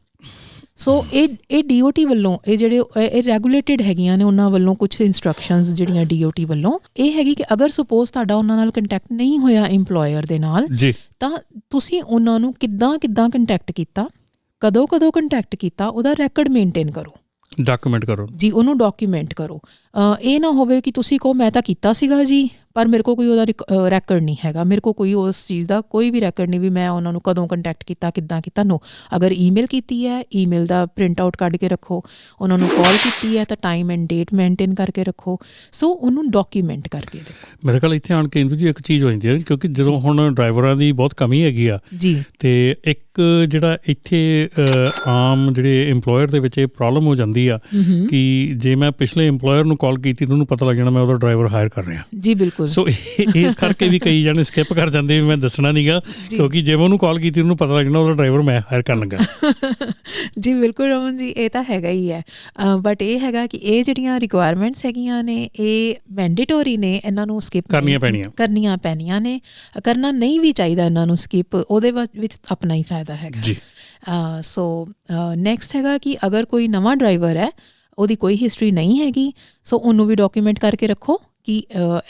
ਸੋ ਇਹ DOT ਵੱਲੋਂ ਇਹ ਰੈਗੂਲੇਟਡ ਹੈਗੀਆਂ ਨੇ, ਉਹਨਾਂ ਵੱਲੋਂ ਕੁਛ ਇੰਸਟਰਕਸ਼ਨਸ ਜਿਹੜੀਆਂ DOT ਵੱਲੋਂ ਇਹ ਹੈਗੀ ਕਿ ਅਗਰ ਸਪੋਜ਼ ਤੁਹਾਡਾ ਉਹਨਾਂ ਨਾਲ ਕੰਟੈਕਟ ਨਹੀਂ ਹੋਇਆ ਇੰਪਲੋਇਰ ਦੇ ਨਾਲ, ਤਾਂ ਤੁਸੀਂ ਉਹਨਾਂ ਨੂੰ ਕਿੱਦਾਂ ਕੰਟੈਕਟ ਕੀਤਾ, ਕਦੋਂ ਕੰਟੈਕਟ ਕੀਤਾ, ਉਹਦਾ ਰੈਕਡ ਮੇਨਟੇਨ ਕਰੋ, ਡਾਕੂਮੈਂਟ ਕਰੋ ਜੀ, ਉਹਨੂੰ ਡਾਕੂਮੈਂਟ ਕਰੋ। ਇਹ ਨਾ ਹੋਵੇ ਕਿ ਤੁਸੀਂ ਕਹੋ ਮੈਂ ਤਾਂ ਕੀਤਾ ਸੀਗਾ ਜੀ, ਪਰ ਮੇਰੇ ਕੋਲ ਕੋਈ ਉਹਦਾ ਰੈਕਡ ਨਹੀਂ ਹੈਗਾ, ਮੇਰੇ ਕੋਲ ਕੋਈ ਉਸ ਚੀਜ਼ ਦਾ ਕੋਈ ਵੀ ਰੈਕਡ ਨਹੀਂ ਵੀ ਮੈਂ ਉਹਨਾਂ ਨੂੰ ਕਦੋਂ ਕੰਟੈਕਟ ਕੀਤਾ, ਕਿੱਦਾਂ ਕੀਤਾ। ਨੋ, ਅਗਰ ਈਮੇਲ ਕੀਤੀ ਹੈ, ਈਮੇਲ ਦਾ ਪ੍ਰਿੰਟ ਆਊਟ ਕੱਢ ਕੇ ਰੱਖੋ, ਉਹਨਾਂ ਨੂੰ ਕਾਲ ਕੀਤੀ ਹੈ ਤਾਂ ਟਾਈਮ ਐਂਡ ਡੇਟ ਮੇਨਟੇਨ ਕਰਕੇ ਰੱਖੋ। ਸੋ ਉਹਨੂੰ ਡਾਕੂਮੈਂਟ ਕਰਕੇ ਦੇਖੋ। ਮੇਰੇ ਖਿਆਲ ਇੱਥੇ ਆਣ ਕੇ ਇੰਦੂ ਜੀ ਇੱਕ ਚੀਜ਼ ਹੋ ਜਾਂਦੀ ਹੈ, ਕਿਉਂਕਿ ਜਦੋਂ ਹੁਣ ਡਰਾਈਵਰਾਂ ਦੀ ਬਹੁਤ ਕਮੀ ਹੈਗੀ ਆ ਜੀ, ਤੇ ਇੱਕ ਜਿਹੜਾ ਇੱਥੇ ਆਮ ਜਿਹੜੇ ਇੰਪਲੋਇਰ ਦੇ ਵਿੱਚ ਇਹ ਪ੍ਰੋਬਲਮ ਹੋ ਜਾਂਦੀ ਆ ਕਿ ਜੇ ਮੈਂ ਪਿਛਲੇ ਇੰਪਲੋਇਰ ਨੂੰ ਕਾਲ ਕੀਤੀ ਤਾਂ ਉਹਨੂੰ ਪਤਾ ਲੱਗ ਜਾਣਾ ਮੈਂ ਉਹਦਾ ਡਰਾਈਵਰ ਹਾਇਰ ਕਰ ਰਿਹਾ ਜੀ। ਬਿਲਕੁਲ। ਸੋ ਇਸ ਕਰਕੇ ਵੀ ਕਈ ਜਣੇ ਸਕਿਪ ਕਰ ਜਾਂਦੇ ਵੀ ਮੈਂ ਦੱਸਣਾ ਨਹੀਂਗਾ, ਕਿਉਂਕਿ ਜੇ ਮੈਂ ਉਹਨੂੰ ਕਾਲ ਕੀਤੀ ਉਹਨੂੰ ਪਤਾ ਲੱਗ ਜਾਣਾ ਉਹਦਾ ਡਰਾਈਵਰ ਮੈਂ ਹਾਇਰ ਕਰਨ ਲੱਗਾ ਜੀ। ਬਿਲਕੁਲ ਰਮਨ ਜੀ, ਇਹ ਤਾਂ ਹੈਗਾ ਹੀ ਹੈ, ਬਟ ਇਹ ਹੈਗਾ ਕਿ ਇਹ ਜਿਹੜੀਆਂ ਰਿਕੁਆਇਰਮੈਂਟਸ ਹੈਗੀਆਂ ਨੇ ਇਹ ਮੈਂਡੇਟੋਰੀ ਨੇ, ਇਹਨਾਂ ਨੂੰ ਸਕਿਪ ਕਰਨੀਆਂ ਪੈਣੀਆਂ ਨੇ। ਕਰਨਾ ਨਹੀਂ ਵੀ ਚਾਹੀਦਾ ਇਹਨਾਂ ਨੂੰ ਸਕਿਪ, ਉਹਦੇ ਵਿੱਚ ਆਪਣਾ ਹੀ ਫਾਇਦਾ ਹੈਗਾ ਜੀ। ਸੋ ਨੈਕਸਟ ਹੈਗਾ ਕਿ ਅਗਰ ਕੋਈ ਨਵਾਂ ਡਰਾਈਵਰ ਹੈ, ਉਹਦੀ ਕੋਈ ਹਿਸਟਰੀ ਨਹੀਂ ਹੈਗੀ, ਸੋ ਉਹਨੂੰ ਵੀ ਡਾਕੂਮੈਂਟ ਕਰਕੇ ਰੱਖੋ ਕਿ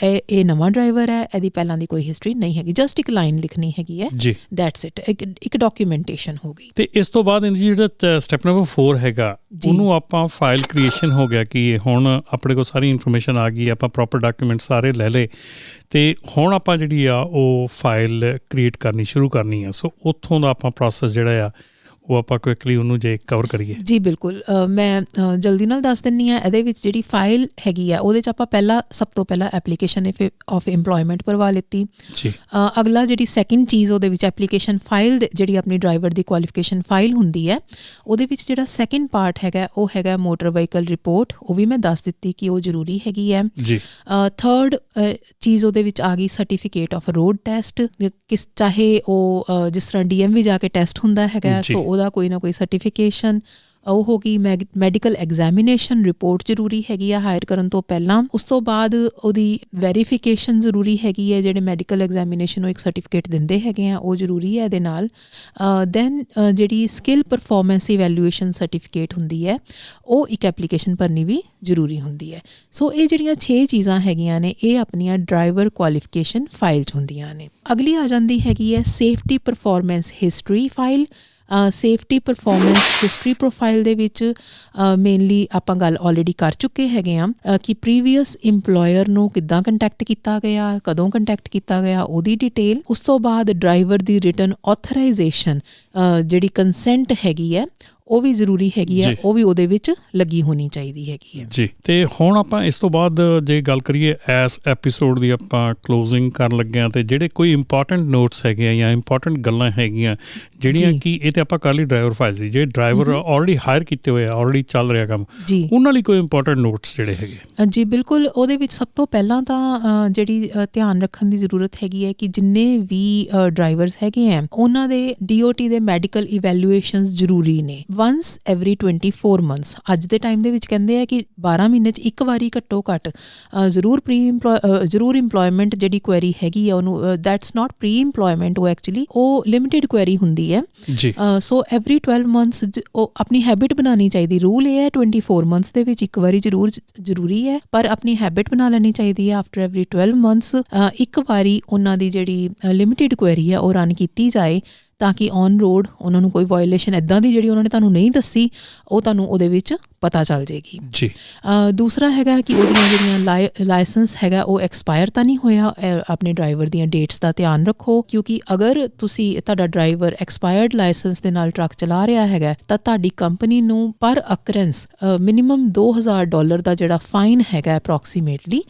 ਇਹ ਨਵਾਂ ਡਰਾਈਵਰ ਹੈ, ਇਹਦੀ ਪਹਿਲਾਂ ਦੀ ਕੋਈ ਹਿਸਟਰੀ ਨਹੀਂ ਹੈਗੀ। ਜਸਟ ਇੱਕ ਲਾਈਨ ਲਿਖਣੀ ਹੈਗੀ ਹੈ ਜੀ, ਦੈਟਸ ਇਟ, ਇੱਕ ਡਾਕੂਮੈਂਟੇਸ਼ਨ ਹੋ ਗਈ। ਤੇ ਇਸ ਤੋਂ ਬਾਅਦ ਜਿਹੜਾ ਸਟੈਪ ਨੰਬਰ 4 ਹੈਗਾ, ਉਹਨੂੰ ਆਪਾਂ ਫਾਈਲ ਕ੍ਰੀਏਸ਼ਨ ਹੋ ਗਿਆ ਕਿ ਹੁਣ ਆਪਣੇ ਕੋਲ ਸਾਰੀ ਇਨਫੋਰਮੇਸ਼ਨ ਆ ਗਈ, ਆਪਾਂ ਪ੍ਰੋਪਰ ਡਾਕੂਮੈਂਟ ਸਾਰੇ ਲੈ ਲਏ, ਤੇ ਹੁਣ ਆਪਾਂ ਜਿਹੜੀ ਆ ਉਹ ਫਾਈਲ ਕ੍ਰੀਏਟ ਕਰਨੀ ਸ਼ੁਰੂ ਕਰਨੀ ਆ। ਸੋ ਉੱਥੋਂ ਦਾ ਆਪਾਂ ਪ੍ਰੋਸੈਸ ਜਿਹੜਾ ਆ ਉਹ ਆਪਾਂ ਕੁਇਕਲੀ ਉਹਨੂੰ ਜੇ ਕਵਰ ਕਰੀਏ। ਜੀ ਬਿਲਕੁਲ, ਮੈਂ ਜਲਦੀ ਨਾਲ ਦੱਸ ਦਿੰਦੀ ਹਾਂ। ਇਹਦੇ ਵਿੱਚ ਜਿਹੜੀ ਫਾਈਲ ਹੈਗੀ ਆ ਉਹਦੇ 'ਚ ਆਪਾਂ ਸਭ ਤੋਂ ਪਹਿਲਾਂ ਐਪਲੀਕੇਸ਼ਨ ਆਫ ਇੰਪਲੋਇਮੈਂਟ ਭਰਵਾ ਲਿੱਤੀ ਜੀ। ਅਗਲਾ ਜਿਹੜੀ ਸੈਕਿੰਡ ਚੀਜ਼ ਉਹਦੇ ਵਿੱਚ ਐਪਲੀਕੇਸ਼ਨ ਫਾਈਲ ਜਿਹੜੀ ਆਪਣੀ ਡਰਾਈਵਰ ਦੀ ਕੁਆਲੀਫਿਕੇਸ਼ਨ ਫਾਈਲ ਹੁੰਦੀ ਹੈ, ਉਹਦੇ ਵਿੱਚ ਜਿਹੜਾ ਸੈਕਿੰਡ ਪਾਰਟ ਹੈਗਾ ਉਹ ਹੈਗਾ ਮੋਟਰ ਵਹੀਕਲ ਰਿਪੋਰਟ, ਉਹ ਵੀ ਮੈਂ ਦੱਸ ਦਿੱਤੀ ਕਿ ਉਹ ਜ਼ਰੂਰੀ ਹੈਗੀ ਹੈ ਜੀ। ਥਰਡ ਚੀਜ਼ ਉਹਦੇ ਵਿੱਚ ਆ ਗਈ ਸਰਟੀਫਿਕੇਟ ਆਫ ਰੋਡ ਟੈਸਟ, ਚਾਹੇ ਉਹ ਜਿਸ ਤਰ੍ਹਾਂ DMV ਜਾ ਕੇ ਟੈਸਟ ਹੁੰਦਾ ਹੈਗਾ, ਸੋ ਉਹਦਾ ਕੋਈ ਨਾ ਕੋਈ ਸਰਟੀਫਿਕੇਸ਼ਨ, ਉਹ ਹੋ ਗਈ। ਮੈਡੀਕਲ ਐਗਜ਼ਾਮੀਨੇਸ਼ਨ ਰਿਪੋਰਟ ਜ਼ਰੂਰੀ ਹੈਗੀ ਆ ਹਾਇਰ ਕਰਨ ਤੋਂ ਪਹਿਲਾਂ। ਉਸ ਤੋਂ ਬਾਅਦ ਉਹਦੀ ਵੈਰੀਫਿਕੇਸ਼ਨ ਜ਼ਰੂਰੀ ਹੈਗੀ ਹੈ। ਜਿਹੜੇ ਮੈਡੀਕਲ ਐਗਜ਼ਾਮੀਨੇਸ਼ਨ ਉਹ ਇੱਕ ਸਰਟੀਫਿਕੇਟ ਦਿੰਦੇ ਹੈਗੇ ਆ, ਉਹ ਜ਼ਰੂਰੀ ਹੈ ਇਹਦੇ ਨਾਲ। ਦੈਨ ਜਿਹੜੀ ਸਕਿੱਲ ਪਰਫੋਰਮੈਂਸ ਇਵੈਲੂਏਸ਼ਨ ਸਰਟੀਫਿਕੇਟ ਹੁੰਦੀ ਹੈ, ਉਹ ਇੱਕ ਐਪਲੀਕੇਸ਼ਨ ਭਰਨੀ ਵੀ ਜ਼ਰੂਰੀ ਹੁੰਦੀ ਹੈ। ਸੋ ਇਹ ਜਿਹੜੀਆਂ 6 ਚੀਜ਼ਾਂ ਹੈਗੀਆਂ ਨੇ, ਇਹ ਆਪਣੀਆਂ ਡਰਾਈਵਰ ਕੁਆਲੀਫਿਕੇਸ਼ਨ ਫਾਈਲ 'ਚ ਹੁੰਦੀਆਂ ਨੇ। ਅਗਲੀ ਆ ਜਾਂਦੀ ਹੈਗੀ ਹੈ safety performance history file. Safety performance history profile ਦੇ ਵਿੱਚ ਮੇਨਲੀ ਆਪਾਂ ਗੱਲ ਆਲਰੇਡੀ ਕਰ ਚੁੱਕੇ ਹੈਗੇ ਹਾਂ ਕਿ ਪ੍ਰੀਵੀਅਸ ਇੰਪਲੋਇਰ ਨੂੰ ਕਿੱਦਾਂ ਕੰਟੈਕਟ ਕੀਤਾ ਗਿਆ, ਕਦੋਂ ਕੰਟੈਕਟ ਕੀਤਾ ਗਿਆ, ਉਹਦੀ ਡਿਟੇਲ। ਉਸ ਤੋਂ ਬਾਅਦ ਡਰਾਈਵਰ ਦੀ ਰਿਟਨ ਆਥੋਰਾਈਜੇਸ਼ਨ, ਜਿਹੜੀ ਕੰਸੈਂਟ ਹੈਗੀ ਹੈ, ਉਹ ਵੀ ਜ਼ਰੂਰੀ ਹੈਗੀ ਹੈ, ਉਹ ਵੀ ਉਹਦੇ ਵਿੱਚ ਲੱਗੀ ਹੋਣੀ ਚਾਹੀਦੀ ਹੈਗੀ ਹੈ ਜੀ। ਤੇ ਹੁਣ ਆਪਾਂ ਇਸ ਤੋਂ ਬਾਅਦ ਜੇ ਗੱਲ ਕਰੀਏ ਇਸ ਐਪੀਸੋਡ ਦੀ, ਆਪਾਂ ਕਲੋਜ਼ਿੰਗ ਕਰਨ ਲੱਗੇ ਹਾਂ, ਤੇ ਜਿਹੜੇ ਕੋਈ ਇੰਪੋਰਟੈਂਟ ਨੋਟਸ ਹੈਗੇ ਆ ਜਾਂ ਇੰਪੋਰਟੈਂਟ ਗੱਲਾਂ ਹੈਗੀਆਂ ਜਿਹੜੀਆਂ ਕਿ ਇਹ ਤੇ ਆਪਾਂ ਕਰ ਲਈ ਡਰਾਈਵਰ ਫਾਈਲ ਸੀ, ਜਿਹੜੇ ਡਰਾਈਵਰ ਆਲਰੇਡੀ ਹਾਇਰ ਕੀਤੇ ਹੋਏ ਆ, ਆਲਰੇਡੀ ਚੱਲ ਰਿਹਾ ਕੰਮ, ਉਹਨਾਂ ਲਈ ਕੋਈ ਇੰਪੋਰਟੈਂਟ ਨੋਟਸ ਜਿਹੜੇ ਹੈਗੇ? ਜੀ ਬਿਲਕੁਲ। ਉਹਦੇ ਵਿੱਚ ਸਭ ਤੋਂ ਪਹਿਲਾਂ ਤਾਂ ਜਿਹੜੀ ਧਿਆਨ ਰੱਖਣ ਦੀ ਜ਼ਰੂਰਤ ਹੈਗੀ ਹੈ ਕਿ ਜਿੰਨੇ ਵੀ ਡਰਾਈਵਰਸ ਹੈਗੇ ਆ, ਉਹਨਾਂ ਦੇ DOT ਦੇ ਮੈਡੀਕਲ ਇਵੈਲੂਏਸ਼ਨਸ ਜ਼ਰੂਰੀ ਨੇ। once every 24 months, ਅੱਜ ਦੇ ਟਾਈਮ ਦੇ ਵਿੱਚ ਕਹਿੰਦੇ ਆ ਕਿ 12 ਮਹੀਨੇ 'ਚ ਇੱਕ ਵਾਰੀ ਘੱਟੋ ਘੱਟ ਜ਼ਰੂਰ ਇੰਪਲੋਇਮੈਂਟ ਜਿਹੜੀ ਕੁਐਰੀ ਹੈਗੀ ਆ ਉਹਨੂੰ, ਦੈਟਸ ਨਾਟ ਪ੍ਰੀ ਇੰਪਲੋਇਮੈਂਟ, ਉਹ ਐਕਚੁਅਲੀ ਉਹ ਲਿਮਿਟਿਡ ਕੁਐਰੀ ਹੁੰਦੀ ਹੈ। ਸੋ ਐਵਰੀ 12 ਮੰਥਸ ਉਹ ਆਪਣੀ ਹੈਬਿਟ ਬਣਾਉਣੀ ਚਾਹੀਦੀ। ਰੂਲ ਇਹ ਹੈ 24 ਮੰਥਸ ਦੇ ਵਿੱਚ ਇੱਕ ਵਾਰੀ ਜ਼ਰੂਰੀ ਹੈ, ਪਰ ਆਪਣੀ ਹੈਬਿਟ ਬਣਾ ਲੈਣੀ ਚਾਹੀਦੀ ਹੈ। ਆਫਟਰ ਐਵਰੀ 12 ਮੰਥਸ ਇੱਕ ਵਾਰੀ ਉਹਨਾਂ ਦੀ ਜਿਹੜੀ ਲਿਮਿਟਿਡ ਕੁਐਰੀ ਹੈ ਉਹ ਰਨ ਕੀਤੀ ਜਾਏ, ਤਾਂ ਕਿ ਔਨ ਰੋਡ ਉਹਨਾਂ ਨੂੰ ਕੋਈ ਵਾਇਓਲੇਸ਼ਨ ਇੱਦਾਂ ਦੀ ਜਿਹੜੀ ਉਹਨਾਂ ਨੇ ਤੁਹਾਨੂੰ ਨਹੀਂ ਦੱਸੀ, ਉਹ ਤੁਹਾਨੂੰ ਉਹਦੇ ਵਿੱਚ ਪਤਾ ਚੱਲ ਜਾਏਗੀ ਜੀ। ਦੂਸਰਾ ਹੈਗਾ ਕਿ ਉਹਦੀਆਂ ਜਿਹੜੀਆਂ ਲਾਇਸੈਂਸ ਹੈਗਾ ਉਹ ਐਕਸਪਾਇਰ ਤਾਂ ਨਹੀਂ ਹੋਇਆ। ਆਪਣੇ ਡਰਾਈਵਰ ਦੀਆਂ ਡੇਟਸ ਦਾ ਧਿਆਨ ਰੱਖੋ, ਕਿਉਂਕਿ ਅਗਰ ਤੁਹਾਡਾ ਡਰਾਈਵਰ ਐਕਸਪਾਇਰਡ ਲਾਇਸੈਂਸ ਦੇ ਨਾਲ ਟਰੱਕ ਚਲਾ ਰਿਹਾ ਹੈਗਾ, ਤਾਂ ਤੁਹਾਡੀ ਕੰਪਨੀ ਨੂੰ ਪਰ ਅਕਰੈਂਸ ਮਿਨੀਮਮ $2,000 ਦਾ ਜਿਹੜਾ ਫਾਈਨ ਹੈਗਾ ਅਪਰੋਕਸੀਮੇਟਲੀ,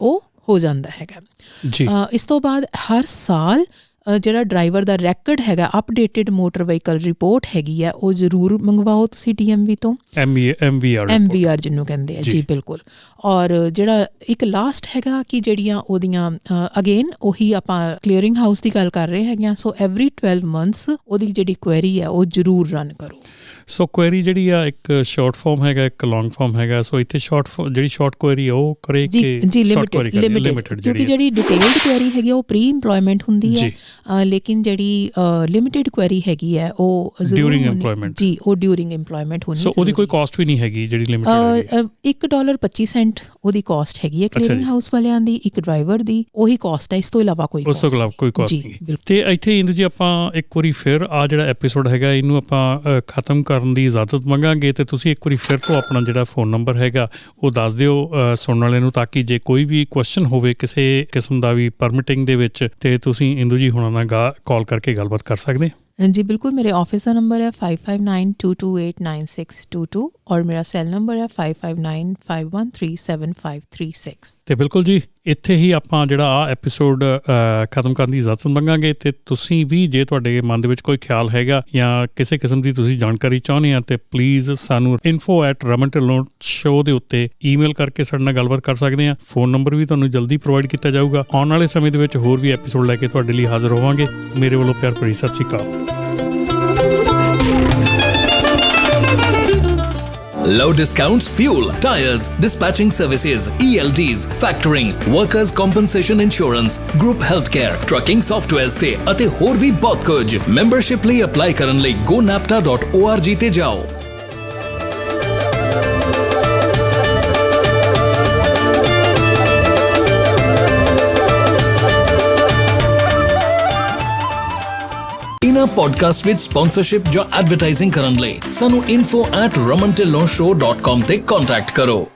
ਉਹ ਹੋ ਜਾਂਦਾ ਹੈਗਾ ਜੀ। ਇਸ ਤੋਂ ਬਾਅਦ ਹਰ ਸਾਲ ਜਿਹੜਾ ਡਰਾਈਵਰ ਦਾ ਰੈਕਡ ਹੈਗਾ, ਅਪਡੇਟਡ ਮੋਟਰ ਵਹੀਕਲ ਰਿਪੋਰਟ ਹੈਗੀ ਆ, ਉਹ ਜ਼ਰੂਰ ਮੰਗਵਾਓ ਤੁਸੀਂ DMV ਤੋਂ। MVR ਜਿਹਨੂੰ ਕਹਿੰਦੇ ਆ ਜੀ, ਬਿਲਕੁਲ। ਔਰ ਜਿਹੜਾ ਇੱਕ ਲਾਸਟ ਹੈਗਾ ਕਿ ਜਿਹੜੀਆਂ ਉਹਦੀਆਂ ਅਗੇਨ ਉਹੀ ਆਪਾਂ ਕਲੀਅਰਿੰਗ ਹਾਊਸ ਦੀ ਗੱਲ ਕਰ ਰਹੇ ਹੈਗੇ ਆ। ਸੋ ਐਵਰੀ 12 ਮੰਥਸ ਉਹਦੀ ਜਿਹੜੀ ਕੁਐਰੀ ਹੈ ਉਹ ਜ਼ਰੂਰ ਰਨ ਕਰੋ। ਸੋ ਕੁਐਰੀ ਜਿਹੜੀ ਆ, ਇੱਕ ਸ਼ਾਰਟ ਫਾਰਮ ਹੈਗਾ, ਇੱਕ ਲੌਂਗ ਫਾਰਮ ਹੈਗਾ। ਸੋ ਇੱਥੇ ਜਿਹੜੀ ਸ਼ਾਰਟ ਕੁਐਰੀ ਉਹ ਕਰੇ ਕਿ ਲਿਮਿਟਡ, ਕਿਉਂਕਿ ਜਿਹੜੀ ਡਿਟੇਲਡ ਕੁਐਰੀ ਹੈਗੀ ਉਹ ਪ੍ਰੀ ਇੰਪਲੋਇਮੈਂਟ ਹੁੰਦੀ ਹੈ, ਲੇਕਿਨ ਜਿਹੜੀ ਲਿਮਿਟਡ ਕੁਐਰੀ ਹੈਗੀ ਹੈ ਉਹ ਡਿਊਰਿੰਗ ਇੰਪਲੋਇਮੈਂਟ ਜੀ, ਉਹ ਡਿਊਰਿੰਗ ਇੰਪਲੋਇਮੈਂਟ ਹੋਣੀ। ਸੋ ਉਹਦੀ ਕੋਈ ਕਾਸਟ ਵੀ ਨਹੀਂ ਹੈਗੀ ਜਿਹੜੀ ਲਿਮਿਟਡ? $1.25 ਉਹਦੀ ਕਾਸਟ ਹੈਗੀ ਹੈ ਕਲੀਅਰਿੰਗ ਹਾਊਸ ਵਾਲਿਆਂ ਦੀ, ਇੱਕ ਡਰਾਈਵਰ ਦੀ ਉਹੀ ਕਾਸਟ ਹੈ, ਇਸ ਤੋਂ ਇਲਾਵਾ ਕੋਈ ਕਾਸਟ ਨਹੀਂ। ਤੇ ਇੱਥੇ ਇੰਦੂ ਜੀ ਆਪਾਂ ਇੱਕ ਵਾਰੀ ਫਿਰ ਆ ਜਿਹੜਾ ਐਪੀਸੋਡ ਹੈਗਾ ਇਹਨੂੰ ਆਪਾਂ ਖਤਮ ਕਰਨ ਦੀ ਇਜਾਜ਼ਤ ਮੰਗਾਂਗੇ, ਤੇ ਤੁਸੀਂ ਇੱਕ ਵਾਰੀ ਫਿਰ ਤੋਂ ਆਪਣਾ ਜਿਹੜਾ ਫੋਨ ਨੰਬਰ ਹੈਗਾ ਉਹ ਦੱਸ ਦਿਓ ਸੁਣਨ ਵਾਲੇ ਨੂੰ, ਤਾਂ ਕਿ ਜੇ ਕੋਈ ਵੀ ਕੁਐਸਚਨ ਹੋਵੇ ਕਿਸੇ ਕਿਸਮ ਦਾ ਵੀ ਪਰਮਿਟਿੰਗ ਦੇ ਵਿੱਚ, ਤੇ ਤੁਸੀਂ ਇੰਦੂ ਜੀ ਹੁਣਾਂ ਨਾਲ ਕਾਲ ਕਰਕੇ ਗੱਲਬਾਤ ਕਰ ਸਕਦੇ। ਜੀ ਬਿਲਕੁਲ। ਮੇਰੇ ਆਫਿਸ ਦਾ ਨੰਬਰ ਹੈ 5592289622 ਔਰ ਮੇਰਾ ਸੈੱਲ ਨੰਬਰ ਹੈ 5595137536। ਤੇ ਬਿਲਕੁਲ ਜੀ, ਇੱਥੇ ਹੀ ਆਪਾਂ ਜਿਹੜਾ ਆ ਐਪੀਸੋਡ ਖਤਮ ਕਰਨ ਦੀ ਇਜਾਜ਼ਤ ਮੰਗਾਂਗੇ। ਤੇ ਤੁਸੀਂ ਵੀ ਜੇ ਤੁਹਾਡੇ ਮਨ ਦੇ ਵਿੱਚ ਕੋਈ ਖਿਆਲ ਹੈਗਾ ਜਾਂ ਕਿਸੇ ਕਿਸਮ ਦੀ ਤੁਸੀਂ ਜਾਣਕਾਰੀ ਚਾਹੁੰਦੇ ਆ, ਤੇ ਪਲੀਜ਼ ਸਾਨੂੰ info@ramantillotshow ਦੇ ਉੱਤੇ ਈਮੇਲ ਕਰਕੇ ਸਾਡੇ ਨਾਲ ਗੱਲਬਾਤ ਕਰ ਸਕਦੇ ਆ। ਫੋਨ ਨੰਬਰ ਵੀ ਤੁਹਾਨੂੰ ਜਲਦੀ ਪ੍ਰੋਵਾਈਡ ਕੀਤਾ ਜਾਊਗਾ। ਆਉਣ ਵਾਲੇ ਸਮੇਂ ਦੇ ਵਿੱਚ ਹੋਰ ਵੀ ਐਪੀਸੋਡ ਲੈ ਕੇ ਤੁਹਾਡੇ ਲਈ ਹਾਜ਼ਰ ਹੋਵਾਂਗੇ। ਮੇਰੇ ਵੱਲੋਂ ਪਿਆਰ ਭਰੀ ਸਤਿ ਸ਼੍ਰੀ ਅਕਾਲ। Low discounts, fuel, tires, dispatching services, ELDs, factoring, workers compensation insurance, group healthcare, trucking softwares ਤੇ ਅਤੇ ਹੋਰ ਵੀ ਬਹੁਤ ਕੁਝ। ਮੈਂਬਰਸ਼ਿਪ ਲਈ ਅਪਲਾਈ ਕਰਨ ਲਈ gonapta.org ਤੇ ਜਾਓ। ਇਨ੍ਹਾਂ ਪੋਡਕਾਸਟ ਵਿੱਚ ਸਪਾਂਸਰਸ਼ਿਪ ਜਾਂ ਐਡਵਰਟਾਈਜ਼ਿੰਗ ਕਰਨ ਲਈ ਸਾਨੂੰ info@ramantillonshow.com ਤੇ ਕੰਟੈਕਟ ਕਰੋ।